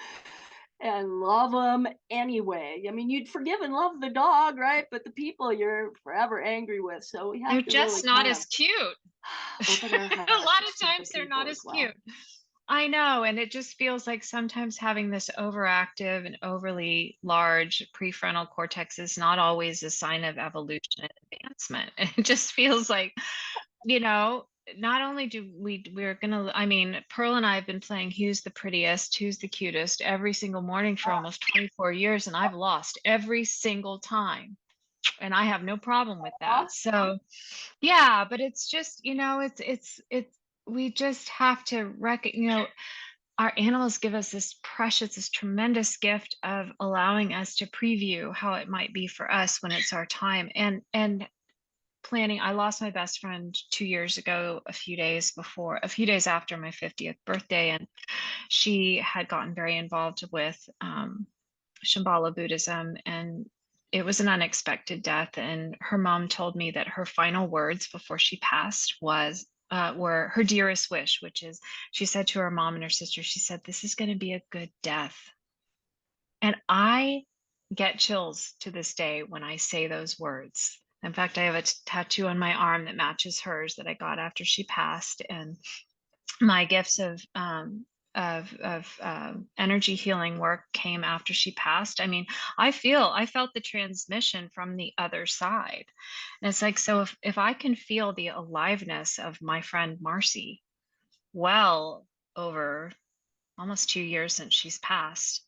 [SPEAKER 2] and love them anyway. I mean, you'd forgive and love the dog, right? But the people you're forever angry with. So we
[SPEAKER 1] They're
[SPEAKER 2] have to really
[SPEAKER 1] just not
[SPEAKER 2] kind of
[SPEAKER 1] as cute.
[SPEAKER 2] open our
[SPEAKER 1] A lot of
[SPEAKER 2] hearts to the
[SPEAKER 1] times they're not
[SPEAKER 2] people
[SPEAKER 1] as
[SPEAKER 2] as well.
[SPEAKER 1] cute. I know, and it just feels like sometimes having this overactive and overly large prefrontal cortex is not always a sign of evolution and advancement. It just feels like, you know, not only do we're gonna, I mean, Pearl and I have been playing who's the prettiest, who's the cutest every single morning for almost 24 years, and I've lost every single time. And I have no problem with that. So yeah, but it's just, it's we just have to our animals give us this precious, this tremendous gift of allowing us to preview how it might be for us when it's our time. And planning, I lost my best friend 2 years ago, a few days after my 50th birthday, and she had gotten very involved with Shambhala Buddhism, and it was an unexpected death. And her mom told me that her final words before she passed were her dearest wish, which is, she said to her mom and her sister, she said, "This is going to be a good death." And I get chills to this day when I say those words. In fact, I have a tattoo on my arm that matches hers that I got after she passed. And my gifts of energy healing work came after she passed. I mean, I felt the transmission from the other side. And it's like, so if I can feel the aliveness of my friend Marcy, well over almost 2 years since she's passed,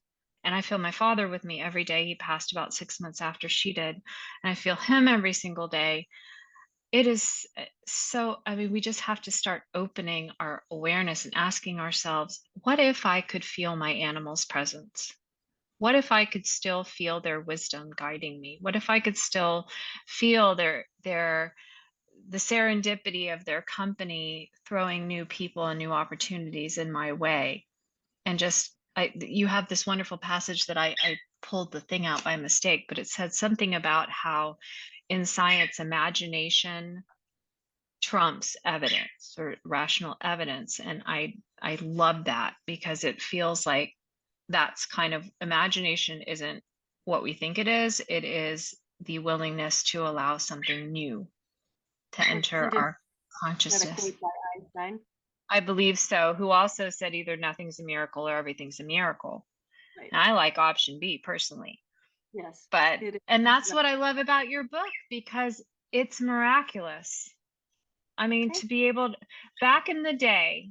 [SPEAKER 1] and I feel my father with me every day. He passed about 6 months after she did, and I feel him every single day. It is so, I mean, we just have to start opening our awareness and asking ourselves, what if I could feel my animal's presence? What if I could still feel their wisdom guiding me? What if I could still feel the serendipity of their company throwing new people and new opportunities in my way? And just, you have this wonderful passage that I pulled the thing out by mistake, but it said something about how in science, imagination trumps evidence or rational evidence. And I love that, because it feels like that's kind of, imagination isn't what we think it is. It is the willingness to allow something new to enter
[SPEAKER 2] Isn't it
[SPEAKER 1] our
[SPEAKER 2] that a
[SPEAKER 1] consciousness.
[SPEAKER 2] quote by Einstein?
[SPEAKER 1] I believe so, who also said either nothing's a miracle or everything's a miracle.
[SPEAKER 2] Right.
[SPEAKER 1] And I like option B personally.
[SPEAKER 2] Yes.
[SPEAKER 1] But
[SPEAKER 2] It is.
[SPEAKER 1] and that's
[SPEAKER 2] Yeah.
[SPEAKER 1] what I love about your book, because it's miraculous. I mean,
[SPEAKER 2] Okay.
[SPEAKER 1] to be able to, back in the day,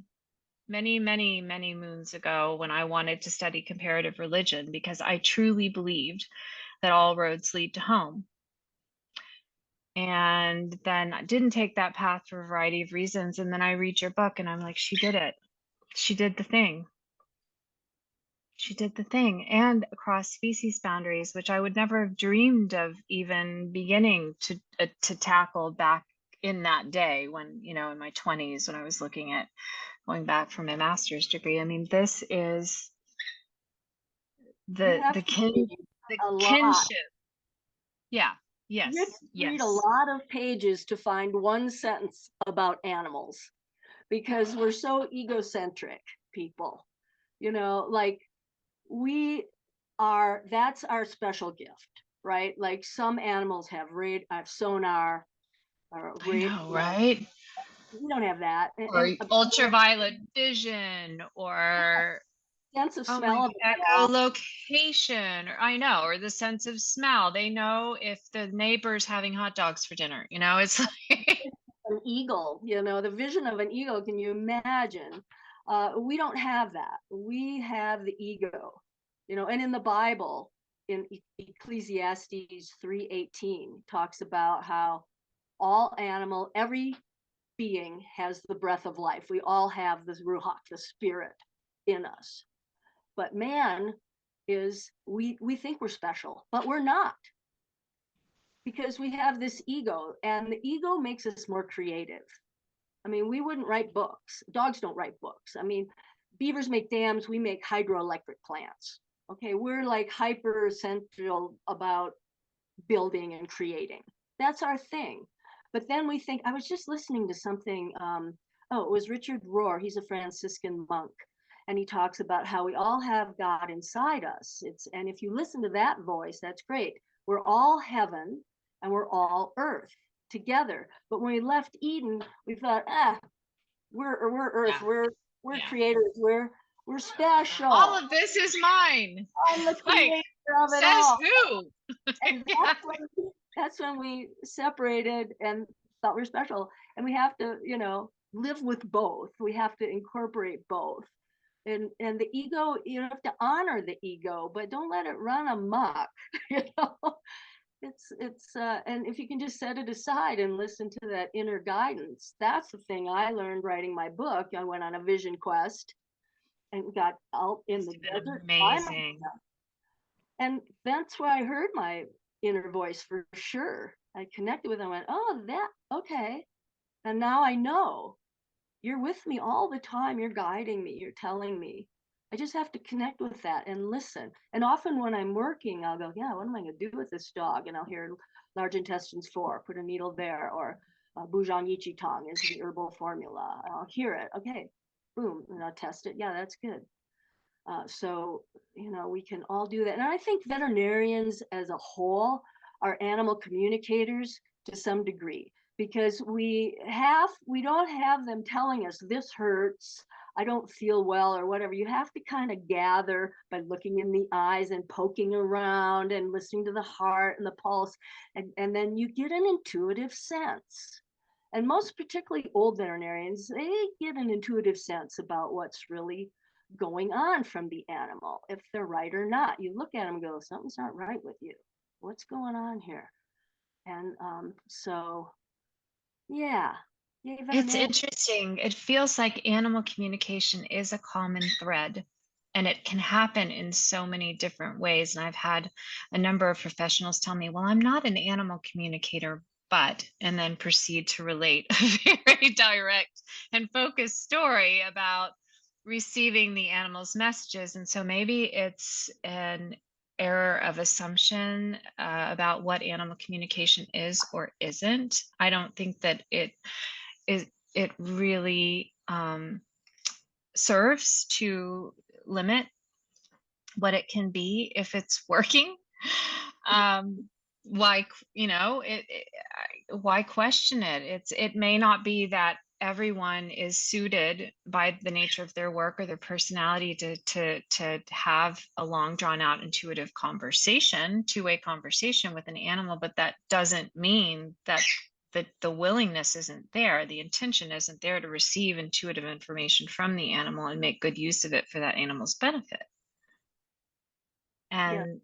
[SPEAKER 1] many, many, many moons ago, when I wanted to study comparative religion, because I truly believed that all roads lead to home. And then I didn't take that path for a variety of reasons. And then I read your book and I'm like, she did it. She did the thing. she did the thing, and across species boundaries, which I would never have dreamed of even beginning to tackle back in that day when, you know, in my 20s when I was looking at going back for my master's degree. I mean, this is
[SPEAKER 2] You
[SPEAKER 1] the
[SPEAKER 2] have to read
[SPEAKER 1] the
[SPEAKER 2] a lot.
[SPEAKER 1] kinship. Yeah.
[SPEAKER 2] You have
[SPEAKER 1] Yes.
[SPEAKER 2] to read a
[SPEAKER 1] Yes.
[SPEAKER 2] lot of pages to find one sentence about animals because we're so egocentric people. You know, like we are, that's our special gift, right? Like some animals have sonar or
[SPEAKER 1] I know,
[SPEAKER 2] you know,
[SPEAKER 1] right?
[SPEAKER 2] we don't have that.
[SPEAKER 1] Or
[SPEAKER 2] And
[SPEAKER 1] ultraviolet vision, or
[SPEAKER 2] sense of
[SPEAKER 1] oh my,
[SPEAKER 2] smell of a dog,
[SPEAKER 1] echolocation, or I know, or the sense of smell. They know if the neighbor's having hot dogs for dinner. You know, it's like
[SPEAKER 2] an eagle, you know, the vision of an eagle. Can you imagine? We don't have that. We have the ego, you know, and in the Bible, in Ecclesiastes 3:18, talks about how every being has the breath of life. We all have the ruach, the spirit in us. But man we think we're special, but we're not, because we have this ego, and the ego makes us more creative. I mean, we wouldn't write books. Dogs don't write books. I mean, beavers make dams, we make hydroelectric plants. Okay, we're like hyper central about building and creating. That's our thing. But then we think, I was just listening to something, oh, it was Richard Rohr. He's a Franciscan monk. And he talks about how we all have God inside us. And if you listen to that voice, that's great. We're all heaven and we're all earth together. But when we left Eden, we thought, we're earth,
[SPEAKER 1] yeah,
[SPEAKER 2] we're
[SPEAKER 1] yeah.
[SPEAKER 2] creators, we're
[SPEAKER 1] All
[SPEAKER 2] special.
[SPEAKER 1] of this is mine.
[SPEAKER 2] I'm the
[SPEAKER 1] Like,
[SPEAKER 2] creator of it
[SPEAKER 1] says
[SPEAKER 2] all.
[SPEAKER 1] who?
[SPEAKER 2] And
[SPEAKER 1] Yeah.
[SPEAKER 2] that's when we separated and thought we were special. And we have to, you know, live with both. We have to incorporate both. And the ego, you have to honor the ego, but don't let it run amok. You know, and if you can just set it aside and listen to that inner guidance, that's the thing I learned writing my book. I went on a vision quest and got out in
[SPEAKER 1] Must
[SPEAKER 2] the
[SPEAKER 1] have been
[SPEAKER 2] desert by
[SPEAKER 1] amazing.
[SPEAKER 2] myself. And that's where I heard my inner voice for sure. I connected with it and went, oh, that, okay. And now I know you're with me all the time. You're guiding me. You're telling me. I just have to connect with that and listen. And often when I'm working, I'll go, yeah, what am I going to do with this dog? And I'll hear large intestines 4, put a needle there, or Bujang Yichi Tong is the herbal formula. I'll hear it. Okay, boom, and I'll test it. Yeah, that's good. So, you know, we can all do that. And I think veterinarians as a whole are animal communicators to some degree, because we don't have them telling us this hurts, I don't feel well, or whatever. You have to kind of gather by looking in the eyes and poking around and listening to the heart and the pulse. And then you get an intuitive sense. And most particularly old veterinarians, they get an intuitive sense about what's really going on from the animal, if they're right or not. You look at them and go, something's not right with you. What's going on here? And so, yeah, yay,
[SPEAKER 1] It's
[SPEAKER 2] veterinarian.
[SPEAKER 1] interesting. It feels like animal communication is a common thread, and it can happen in so many different ways. And I've had a number of professionals tell me, well, I'm not an animal communicator, but, and then proceed to relate a very direct and focused story about receiving the animal's messages. And so maybe it's an error of assumption about what animal communication is or isn't. I don't think that it really serves to limit what it can be if it's working. Why, you know, why question it? It may not be that everyone is suited by the nature of their work or their personality to have a long drawn out intuitive conversation, two-way conversation with an animal, but that doesn't mean that the willingness isn't there, the intention isn't there to receive intuitive information from the animal and make good use of it for that animal's benefit.
[SPEAKER 2] Yeah,
[SPEAKER 1] And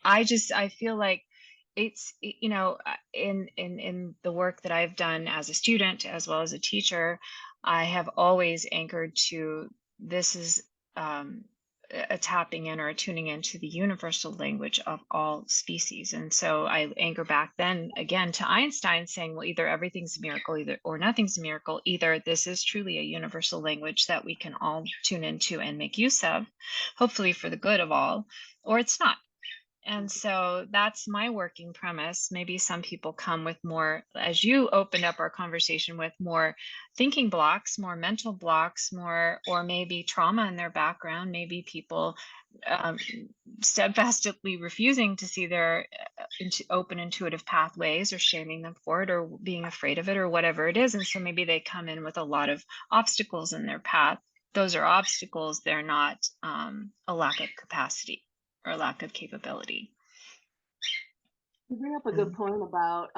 [SPEAKER 1] I feel like it's, you know, in the work that I've done as a student as well as a teacher, I have always anchored to this is a tapping in or a tuning into the universal language of all species. And so I anchor back then again to Einstein saying, well, either everything's a miracle, either or nothing's a miracle. Either this is truly a universal language that we can all tune into and make use of, hopefully for the good of all, or it's not. And so that's my working premise. Maybe some people come with more, as you opened up our conversation, with more thinking blocks, more mental blocks, more, or maybe trauma in their background. Maybe people um, steadfastly refusing to see their open intuitive pathways, or shaming them for it, or being afraid of it, or whatever it is. And so maybe they come in with a lot of obstacles in their path. Those are obstacles. They're not a lack of capacity or a lack of capability.
[SPEAKER 2] You bring up a good point about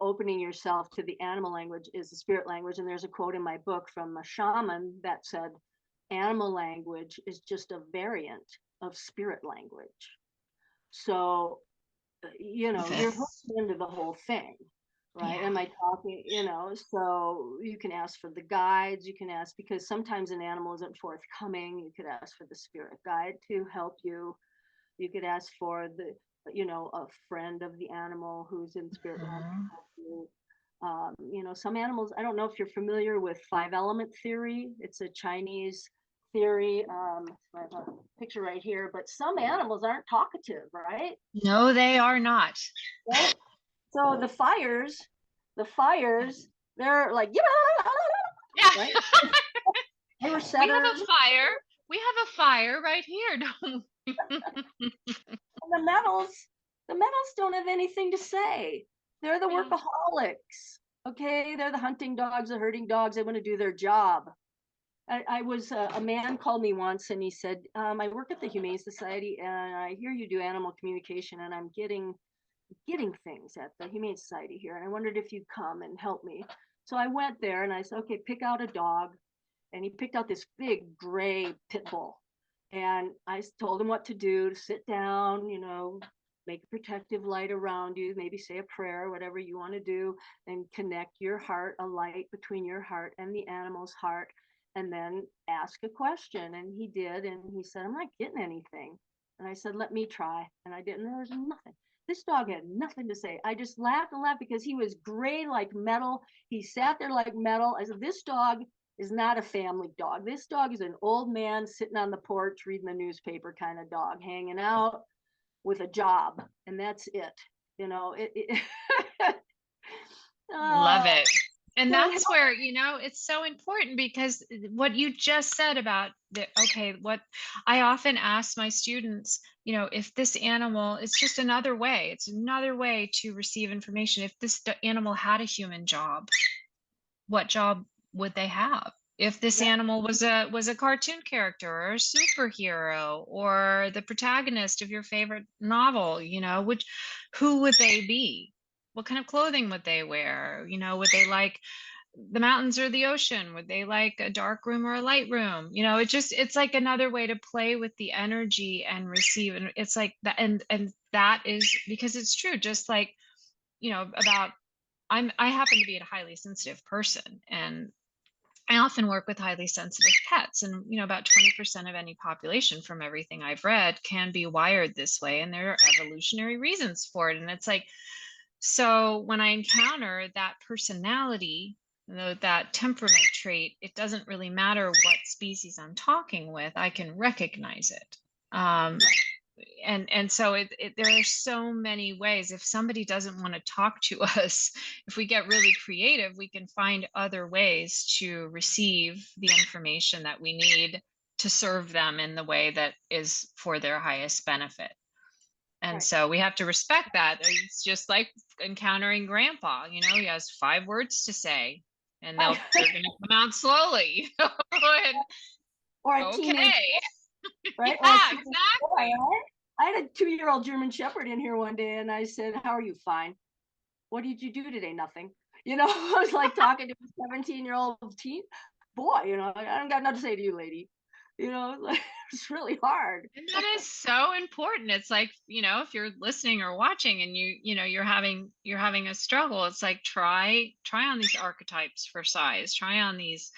[SPEAKER 2] opening yourself to the animal language is the spirit language. And there's a quote in my book from a shaman that said, animal language is just a variant of spirit language. So, you're hooked into the whole thing, right?
[SPEAKER 1] Yeah.
[SPEAKER 2] Am I talking, so you can ask for the guides, you can ask, because sometimes an animal isn't forthcoming. You could ask for the spirit guide to help you. You could ask for a friend of the animal who's in spirit realm to help you. Some animals, I don't know if you're familiar with 5-element theory. It's a Chinese theory. I have a picture right here, but some animals aren't talkative, right?
[SPEAKER 1] No, they are not.
[SPEAKER 2] Right? So the fires, they're like,
[SPEAKER 1] Yeah.
[SPEAKER 2] right? They were
[SPEAKER 1] We have a
[SPEAKER 2] setters.
[SPEAKER 1] fire. We have a fire right here.
[SPEAKER 2] The metals don't have anything to say. They're the workaholics. Okay, they're the hunting dogs, the herding dogs. They want to do their job. I was a man called me once and he said, I work at the Humane Society and I hear you do animal communication, and I'm getting things at the Humane Society here, and I wondered if you'd come and help me. So I went there and I said, okay, pick out a dog. And he picked out this big gray pit bull. And I told him what to do: to sit down, make a protective light around you, maybe say a prayer, whatever you want to do, and connect your heart, a light between your heart and the animal's heart, and then ask a question. And he did. And he said, I'm not getting anything. And I said, let me try. And I didn't. There was nothing. This dog had nothing to say. I just laughed and laughed because he was gray like metal. He sat there like metal. I said, this dog is not a family dog. This dog is an old man sitting on the porch reading the newspaper kind of dog, hanging out with a job, and that's it.
[SPEAKER 1] Love it. And
[SPEAKER 2] So
[SPEAKER 1] that's where, it's so important, because what you just said about what I often ask my students, if this animal, it's just another way, to receive information. If this animal had a human job, what job would they have? If this animal was a cartoon character or a superhero or the protagonist of your favorite novel, who would they be? What kind of clothing would they wear? Would they like the mountains or the ocean? Would they like a dark room or a light room? It's like another way to play with the energy and receive. And it's like that. And that is because it's true. Just like, about, I happen to be a highly sensitive person, and I often work with highly sensitive pets. And, about 20% of any population, from everything I've read, can be wired this way. And there are evolutionary reasons for it. And it's like, so when I encounter that personality, that temperament trait, it doesn't really matter what species I'm talking with, I can recognize it. And so there are so many ways. If somebody doesn't want to talk to us, if we get really creative, we can find other ways to receive the information that we need to serve them in the way that is for their highest benefit. And so we have to respect that. It's just like encountering grandpa, he has 5 words to say, and they're going to come out slowly.
[SPEAKER 2] Or a teenage, right?
[SPEAKER 1] Yeah, exactly.
[SPEAKER 2] I had a 2-year-old German Shepherd in here one day, and I said, how are you? Fine. What did you do today? Nothing. I was like talking to a 17-year-old teen boy, I don't got nothing to say to you, lady. It's really hard.
[SPEAKER 1] And that is so important. It's like, if you're listening or watching and you're having a struggle, it's like, try on these archetypes for size, try on these,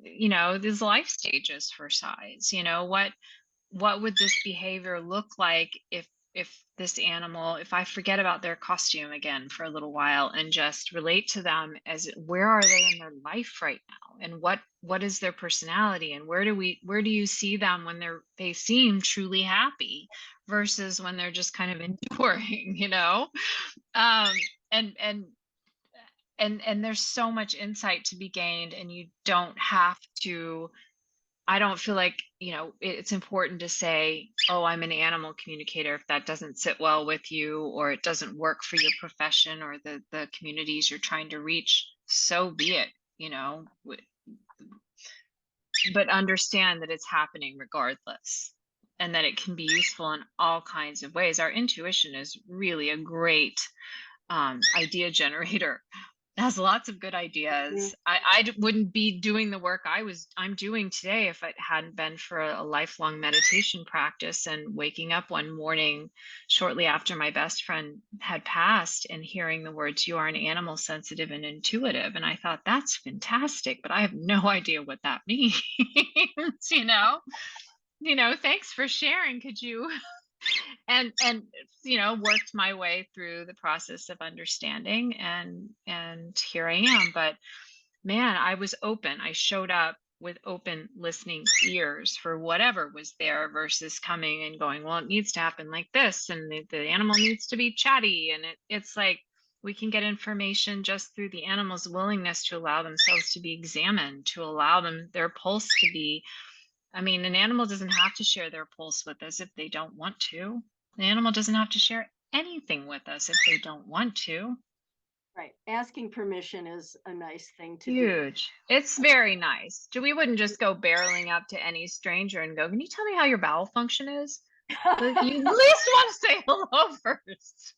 [SPEAKER 1] these life stages for size, what would this behavior look like if this animal, if I forget about their costume again for a little while and just relate to them as where are they in their life right now, and what is their personality, and where do you see them when they seem truly happy versus when they're just kind of enduring, um and and there's so much insight to be gained, and you don't have to. I don't feel like, it's important to say, oh, I'm an animal communicator if that doesn't sit well with you or it doesn't work for your profession or the communities you're trying to reach. So be it, but understand that it's happening regardless and that it can be useful in all kinds of ways. Our intuition is really a great idea generator. Has lots of good ideas. Wouldn't be doing the work I'm doing today if it hadn't been for a lifelong meditation practice and waking up one morning shortly after my best friend had passed and hearing the words, "You are an animal, sensitive and intuitive." And I thought, that's fantastic, but I have no idea what that means, thanks for sharing. Could you and worked my way through the process of understanding, and here I am. But man, I was open. I showed up with open listening ears for whatever was there versus coming and going, well, it needs to happen like this, and the animal needs to be chatty, and it's like we can get information just through the animal's willingness to allow themselves to be examined, to allow them their pulse to be. I mean, an animal doesn't have to share their pulse with us if they don't want to. An animal doesn't have to share anything with us if they don't want to.
[SPEAKER 2] Right. Asking permission is a nice thing to do.
[SPEAKER 1] Huge. It's very nice. We wouldn't just go barreling up to any stranger and go, "Can you tell me how your bowel function is?" Like, you at least want to say hello first.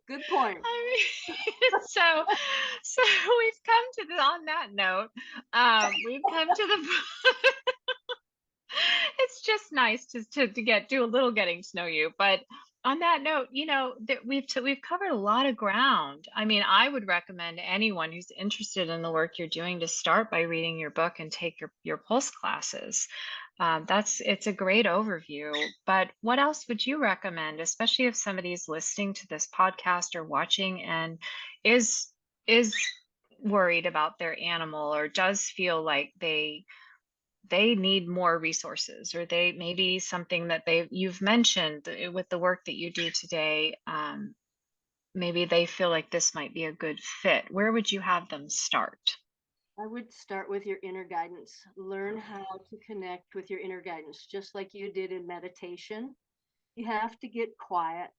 [SPEAKER 2] Good point.
[SPEAKER 1] I mean, so we've come to on that note, we've come to the it's just nice to do a little getting to know you. But on that note, that we've covered a lot of ground. I mean, I would recommend anyone who's interested in the work you're doing to start by reading your book and take your pulse classes. It's a great overview. But what else would you recommend, especially if somebody's listening to this podcast or watching and is worried about their animal or does feel like they need more resources, or they maybe something that you've mentioned with the work that you do today, maybe they feel like this might be a good fit. Where would you have them start?
[SPEAKER 2] I would start with your inner guidance. Learn how to connect with your inner guidance, just like you did in meditation. You have to get quiet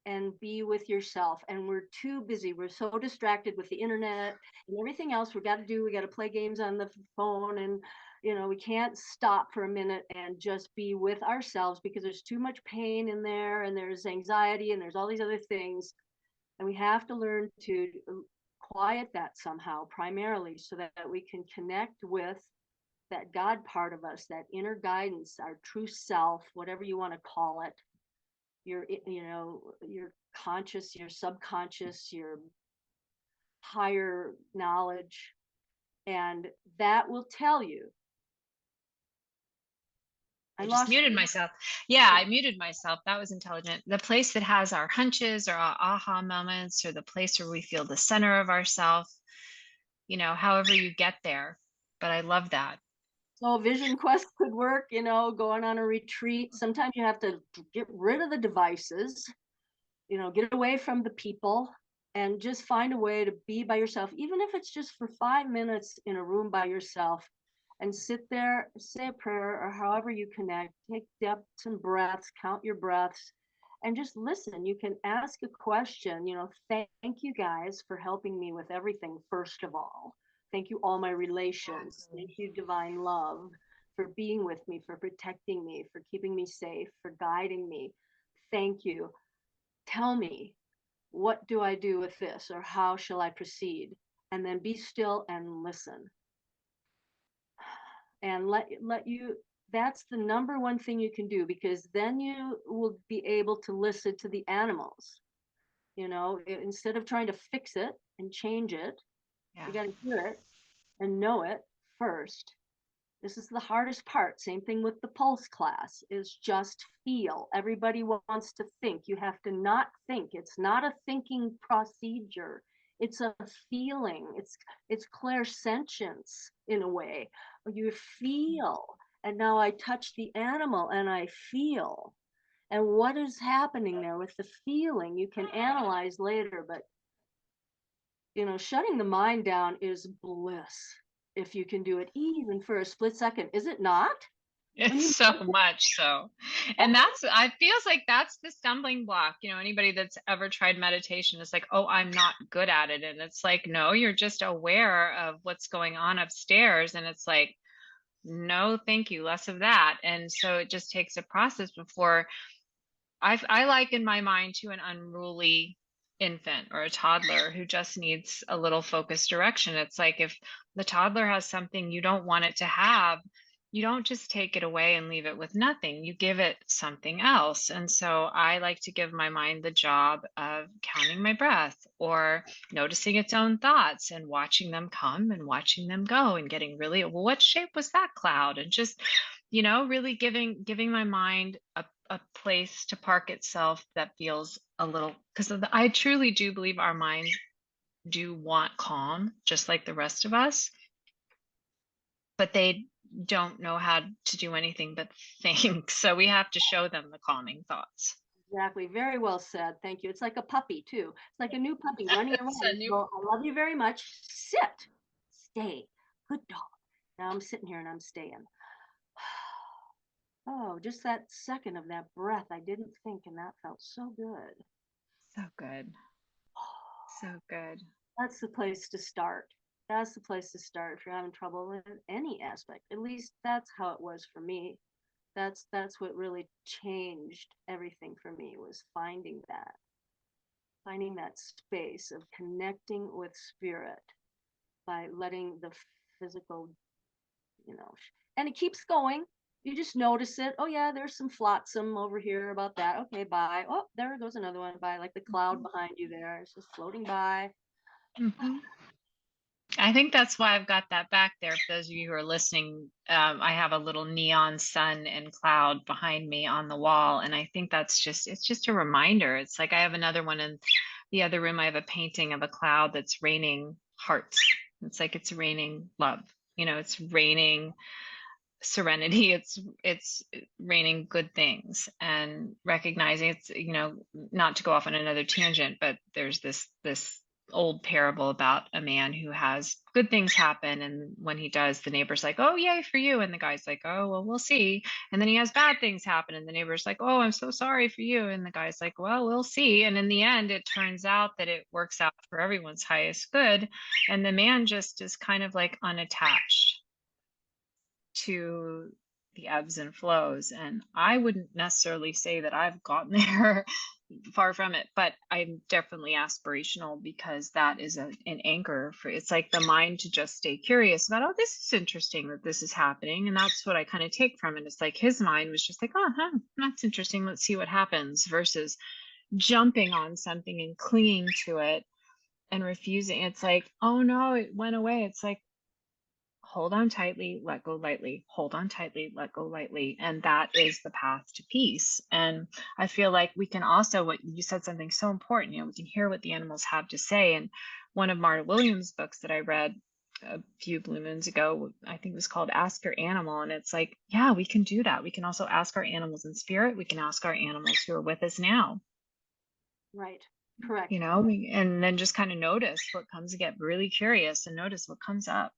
[SPEAKER 2] and be with yourself. And we're too busy. We're so distracted with the internet and everything else we got to do. We got to play games on the phone. And, we can't stop for a minute and just be with ourselves because there's too much pain in there and there's anxiety and there's all these other things. And we have to learn to quiet that somehow, primarily, so that we can connect with that God part of us, that inner guidance, our true self, whatever you want to call it, your conscious, your subconscious, your higher knowledge. And that will tell you.
[SPEAKER 1] I just muted myself. Yeah, I muted myself. That was intelligent. The place that has our hunches or our aha moments, or the place where we feel the center of ourself, however you get there. But I love that.
[SPEAKER 2] So Vision Quest could work, going on a retreat. Sometimes you have to get rid of the devices, get away from the people and just find a way to be by yourself, even if it's just for 5 minutes in a room by yourself, and sit there, say a prayer, or however you connect, take depths and breaths, count your breaths, and just listen. You can ask a question, thank you guys for helping me with everything, first of all. Thank you, all my relations. Thank you, divine love, for being with me, for protecting me, for keeping me safe, for guiding me. Thank you. Tell me, what do I do with this, or how shall I proceed? And then be still and listen. And let you, that's the number one thing you can do, because then you will be able to listen to the animals. Instead of trying to fix it and change it,
[SPEAKER 1] Yeah.
[SPEAKER 2] you got to hear it and know it first. This is the hardest part. Same thing with the pulse class, is just feel. Everybody wants to think. You have to not think. It's not a thinking procedure. It's a feeling. It's clairsentience in a way. You feel. And now I touch the animal and I feel. And what is happening there with the feeling, you can analyze later, but shutting the mind down is bliss if you can do it even for a split second, is it not? When
[SPEAKER 1] It's
[SPEAKER 2] you
[SPEAKER 1] so much so. And I feels like that's the stumbling block. Anybody that's ever tried meditation is like, oh, I'm not good at it. And it's like, no, you're just aware of what's going on upstairs. And it's like, no, thank you, less of that. And so it just takes a process before I liken my mind to an unruly infant or a toddler who just needs a little focused direction. It's like if the toddler has something you don't want it to have, you don't just take it away and leave it with nothing. You give it something else. And so I like to give my mind the job of counting my breath or noticing its own thoughts and watching them come and watching them go and getting really, well, what shape was that cloud? And just, really giving my mind a place to park itself that feels a little, because I truly do believe our minds do want calm, just like the rest of us, but they don't know how to do anything but think. So we have to show them the calming thoughts.
[SPEAKER 2] Exactly. Very well said. Thank you. It's like a puppy too. It's like a new puppy running around.
[SPEAKER 1] It's a new.
[SPEAKER 2] Well, I love you very much. Sit. Stay. Good dog. Now I'm sitting here and I'm staying. Oh, just that second of that breath. I didn't think, and that felt so good.
[SPEAKER 1] So good. So good.
[SPEAKER 2] That's the place to start. That's the place to start if you're having trouble in any aspect. At least that's how it was for me. That's what really changed everything for me, was finding that space of connecting with spirit by letting the physical, and it keeps going. You just notice it. Oh yeah, there's some flotsam over here about that. Okay, bye. Oh, there goes another one by, like the cloud behind you there. It's just floating by.
[SPEAKER 1] Mm-hmm. I think that's why I've got that back there. For those of you who are listening, I have a little neon sun and cloud behind me on the wall. And I think it's just a reminder. It's like I have another one in the other room. I have a painting of a cloud that's raining hearts. It's like it's raining love. It's raining serenity. It's raining good things, and recognizing it's, not to go off on another tangent, but there's this old parable about a man who has good things happen, and when he does, the neighbor's like, oh yay for you, and the guy's like, oh well, we'll see. And then he has bad things happen and the neighbor's like, oh, I'm so sorry for you, and the guy's like, well, we'll see. And in the end, it turns out that it works out for everyone's highest good, and the man just is kind of like unattached to the ebbs and flows. And I wouldn't necessarily say that I've gotten there, far from it, but I'm definitely aspirational, because that is an anchor for, it's like the mind to just stay curious about, oh, this is interesting that this is happening. And that's what I kind of take from it. It's like his mind was just like, oh, huh, that's interesting. Let's see what happens, versus jumping on something and clinging to it and refusing. It's like, oh no, it went away. It's like, hold on tightly, let go lightly, hold on tightly, let go lightly. And that is the path to peace. And I feel like we can also, what you said, something so important, we can hear what the animals have to say. And one of Marta Williams' books that I read a few blue moons ago, I think it was called Ask Your Animal. And it's like, yeah, we can do that. We can also ask our animals in spirit. We can ask our animals who are with us now.
[SPEAKER 2] Right. Correct.
[SPEAKER 1] And then just kind of notice what comes, get really curious and notice what comes up.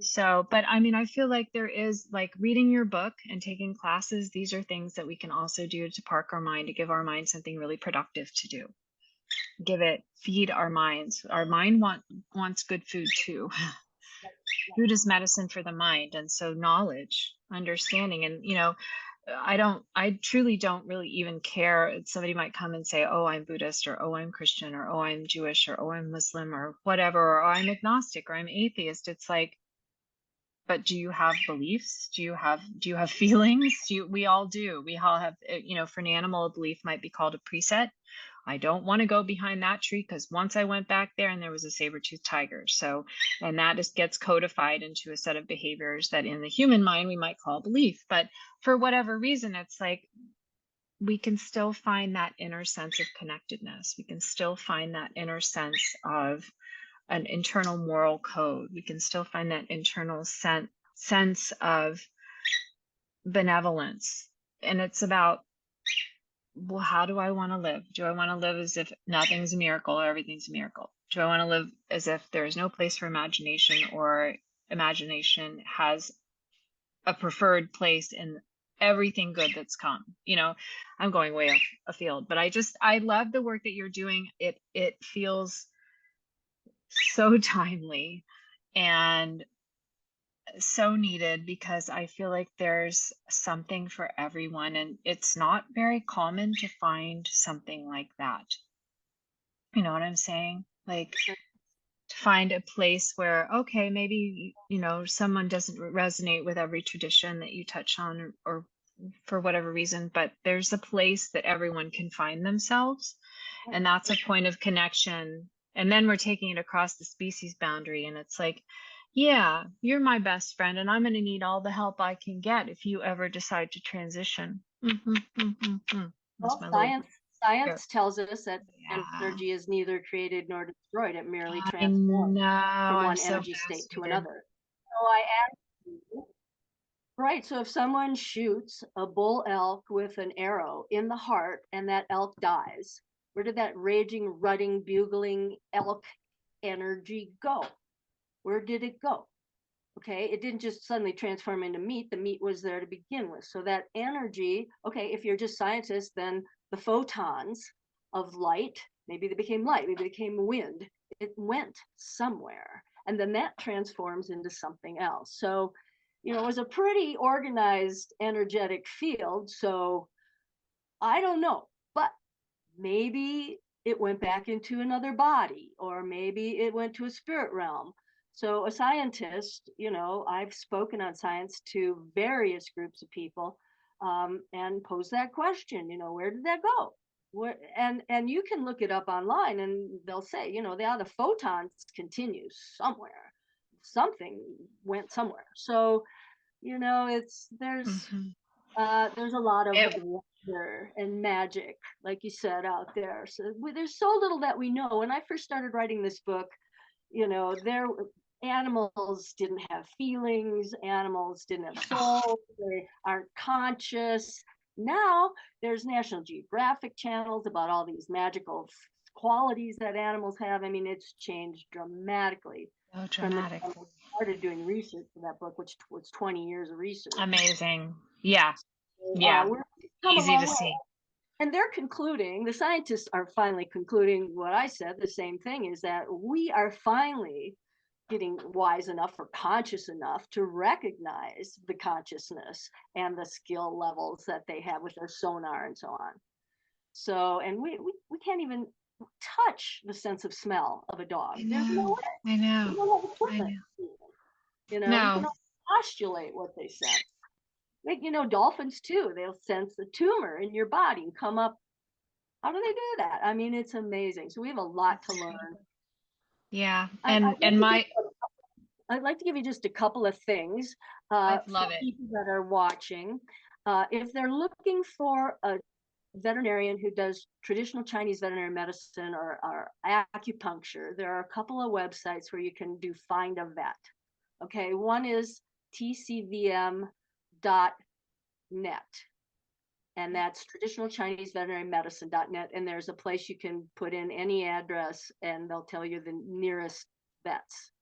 [SPEAKER 1] So, but I mean, I feel like there is, like, reading your book and taking classes. These are things that we can also do to park our mind, to give our mind something really productive to do. Feed our minds. Our mind wants good food too. Food is medicine for the mind. And so knowledge, understanding, and, I truly don't really even care. Somebody might come and say, oh, I'm Buddhist, or oh, I'm Christian, or oh, I'm Jewish, or oh, I'm Muslim, or whatever, or oh, I'm agnostic, or I'm atheist. It's like, but do you have beliefs? Do you have feelings? We all do. We all have, for an animal, a belief might be called a preset. I don't want to go behind that tree because once I went back there and there was a saber-toothed tiger. So, and that just gets codified into a set of behaviors that in the human mind we might call belief. But for whatever reason, it's like we can still find that inner sense of connectedness. We can still find that inner sense of an internal moral code. We can still find that internal sense of benevolence. And it's about, well, how do I want to live? Do I want to live as if nothing's a miracle or everything's a miracle? Do I want to live as if there is no place for imagination, or imagination has a preferred place in everything good that's come? You know, I'm going way off afield, but I love the work that you're doing. It feels so timely and so needed, because I feel like there's something for everyone, and it's not very common to find something like that. You know what I'm saying? Like, to find a place where, okay, maybe, you know, someone doesn't resonate with every tradition that you touch on, or for whatever reason, but there's a place that everyone can find themselves, and that's a point of connection. And then we're taking it across the species boundary, and it's like, yeah, you're my best friend, and I'm going to need all the help I can get if you ever decide to transition.
[SPEAKER 2] Well, science tells us that energy is neither created nor destroyed. It merely transforms from one energy state to another. So I ask you, right, so if someone shoots a bull elk with an arrow in the heart and that elk dies, where did that raging, rutting, bugling elk energy go? Where did it go? Okay, it didn't just suddenly transform into meat. The meat was there to begin with. So that energy, okay, if you're just scientists, then the photons of light, maybe they became light, maybe they became wind. It went somewhere. And then that transforms into something else. So, you know, it was a pretty organized, energetic field. So I don't know, but maybe it went back into another body, or maybe it went to a spirit realm. So a scientist, you know, I've spoken on science to various groups of people, and posed that question, you know, where did that go? And you can look it up online, and they'll say, you know, the photons continue somewhere. Something went somewhere. So, you know, there's a lot of wonder and magic, like you said, out there. So there's so little that we know. When I first started writing this book, you know, animals didn't have feelings, animals didn't have souls, they aren't conscious. Now there's National Geographic channels about all these magical qualities that animals have. I mean, it's changed dramatically.
[SPEAKER 1] So dramatic.
[SPEAKER 2] From the time I started doing research for that book, which was 20 years of research.
[SPEAKER 1] Amazing. Yeah. Yeah. Easy to see.
[SPEAKER 2] And they're concluding, the scientists are finally concluding what I said, the same thing, is that we are finally getting wise enough or conscious enough to recognize the consciousness and the skill levels that they have with their sonar and so on. So, and we can't even touch the sense of smell of a dog. There's no way.
[SPEAKER 1] I know.
[SPEAKER 2] We don't have equipment. You know, we can postulate what they sense. Like, you know, dolphins too, they'll sense a tumor in your body and come up. How do they do that? I mean, it's amazing. So we have a lot to learn.
[SPEAKER 1] Yeah.
[SPEAKER 2] I'd like to give you just a couple of things
[SPEAKER 1] I
[SPEAKER 2] for
[SPEAKER 1] love it.
[SPEAKER 2] people that are watching. If they're looking for a veterinarian who does traditional Chinese veterinary medicine or acupuncture, there are a couple of websites where you can do Find a Vet. Okay, one is tcvm.net, and that's traditional Chinese veterinary medicine.net, and there's a place you can put in any address and they'll tell you the nearest vets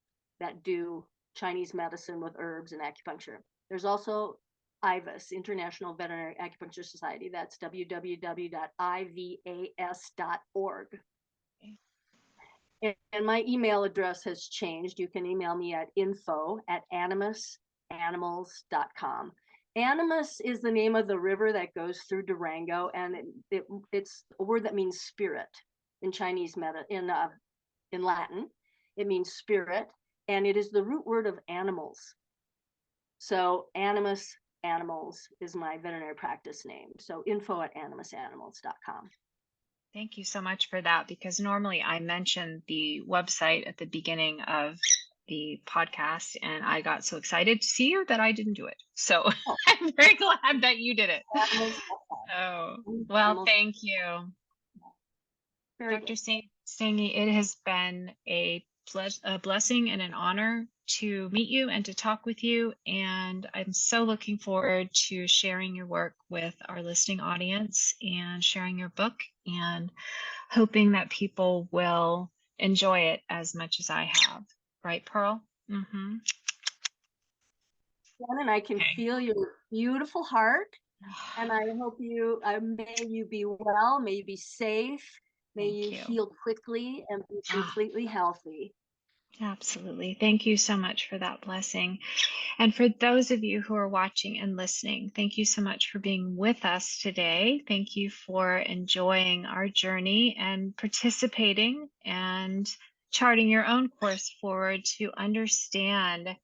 [SPEAKER 2] that do Chinese medicine with herbs and acupuncture. There's also IVAS, International Veterinary Acupuncture Society. That's www.ivas.org. And my email address has changed. You can email me at info@animusanimals.com. Animus is the name of the river that goes through Durango, and it's a word that means spirit in Chinese in Latin. It means spirit, and it is the root word of animals. So Animus Animals is my veterinary practice name. So info@animusanimals.com.
[SPEAKER 1] Thank you so much for that, because normally I mention the website at the beginning of the podcast, and I got so excited to see you that I didn't do it. So
[SPEAKER 2] Oh,
[SPEAKER 1] I'm very glad that you did it.
[SPEAKER 2] animals,
[SPEAKER 1] Oh, well,
[SPEAKER 2] animals,
[SPEAKER 1] thank you.
[SPEAKER 2] very
[SPEAKER 1] Dr.
[SPEAKER 2] good.
[SPEAKER 1] Stange, it has been a blessing and an honor to meet you and to talk with you. And I'm so looking forward to sharing your work with our listening audience and sharing your book, and hoping that people will enjoy it as much as I have. Right, Pearl? Mm-hmm.
[SPEAKER 2] Shannon, I can
[SPEAKER 1] Okay.
[SPEAKER 2] feel your beautiful heart, and I hope may you be well, may you be safe, may
[SPEAKER 1] Thank
[SPEAKER 2] you
[SPEAKER 1] you.
[SPEAKER 2] heal quickly and be completely healthy.
[SPEAKER 1] Absolutely. Thank you so much for that blessing. And for those of you who are watching and listening, thank you so much for being with us today. Thank you for enjoying our journey and participating and charting your own course forward to understand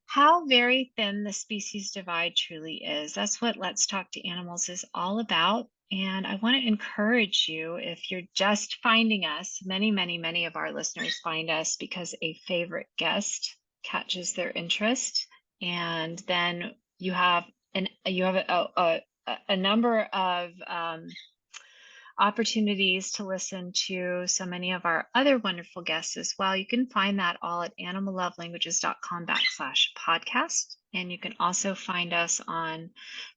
[SPEAKER 1] how very thin the species divide truly is. That's what Let's Talk to Animals is all about. And I want to encourage you, if you're just finding us, many of our listeners find us because a favorite guest catches their interest. And then you have a number of opportunities to listen to so many of our other wonderful guests as well. You can find that all at animallovelanguages.com/podcast. And you can also find us on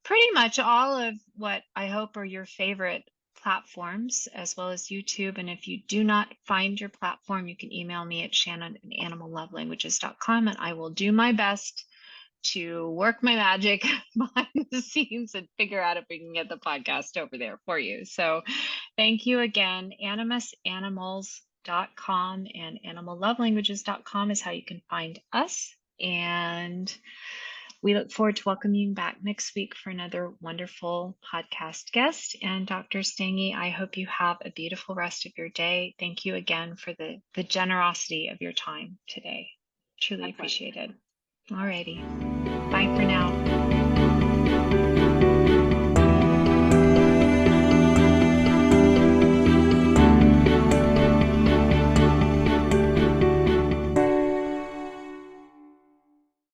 [SPEAKER 1] pretty much all of what I hope are your favorite platforms, as well as YouTube. And if you do not find your platform, you can email me at shannon@animallovelanguages.com, and I will do my best to work my magic behind the scenes and figure out if we can get the podcast over there for you. So thank you again. animusanimals.com and animallovelanguages.com is how you can find us. And we look forward to welcoming you back next week for another wonderful podcast guest. And Dr. Stange, I hope you have a beautiful rest of your day. Thank you again for the generosity of your time today. Truly appreciated. All righty. Bye for now.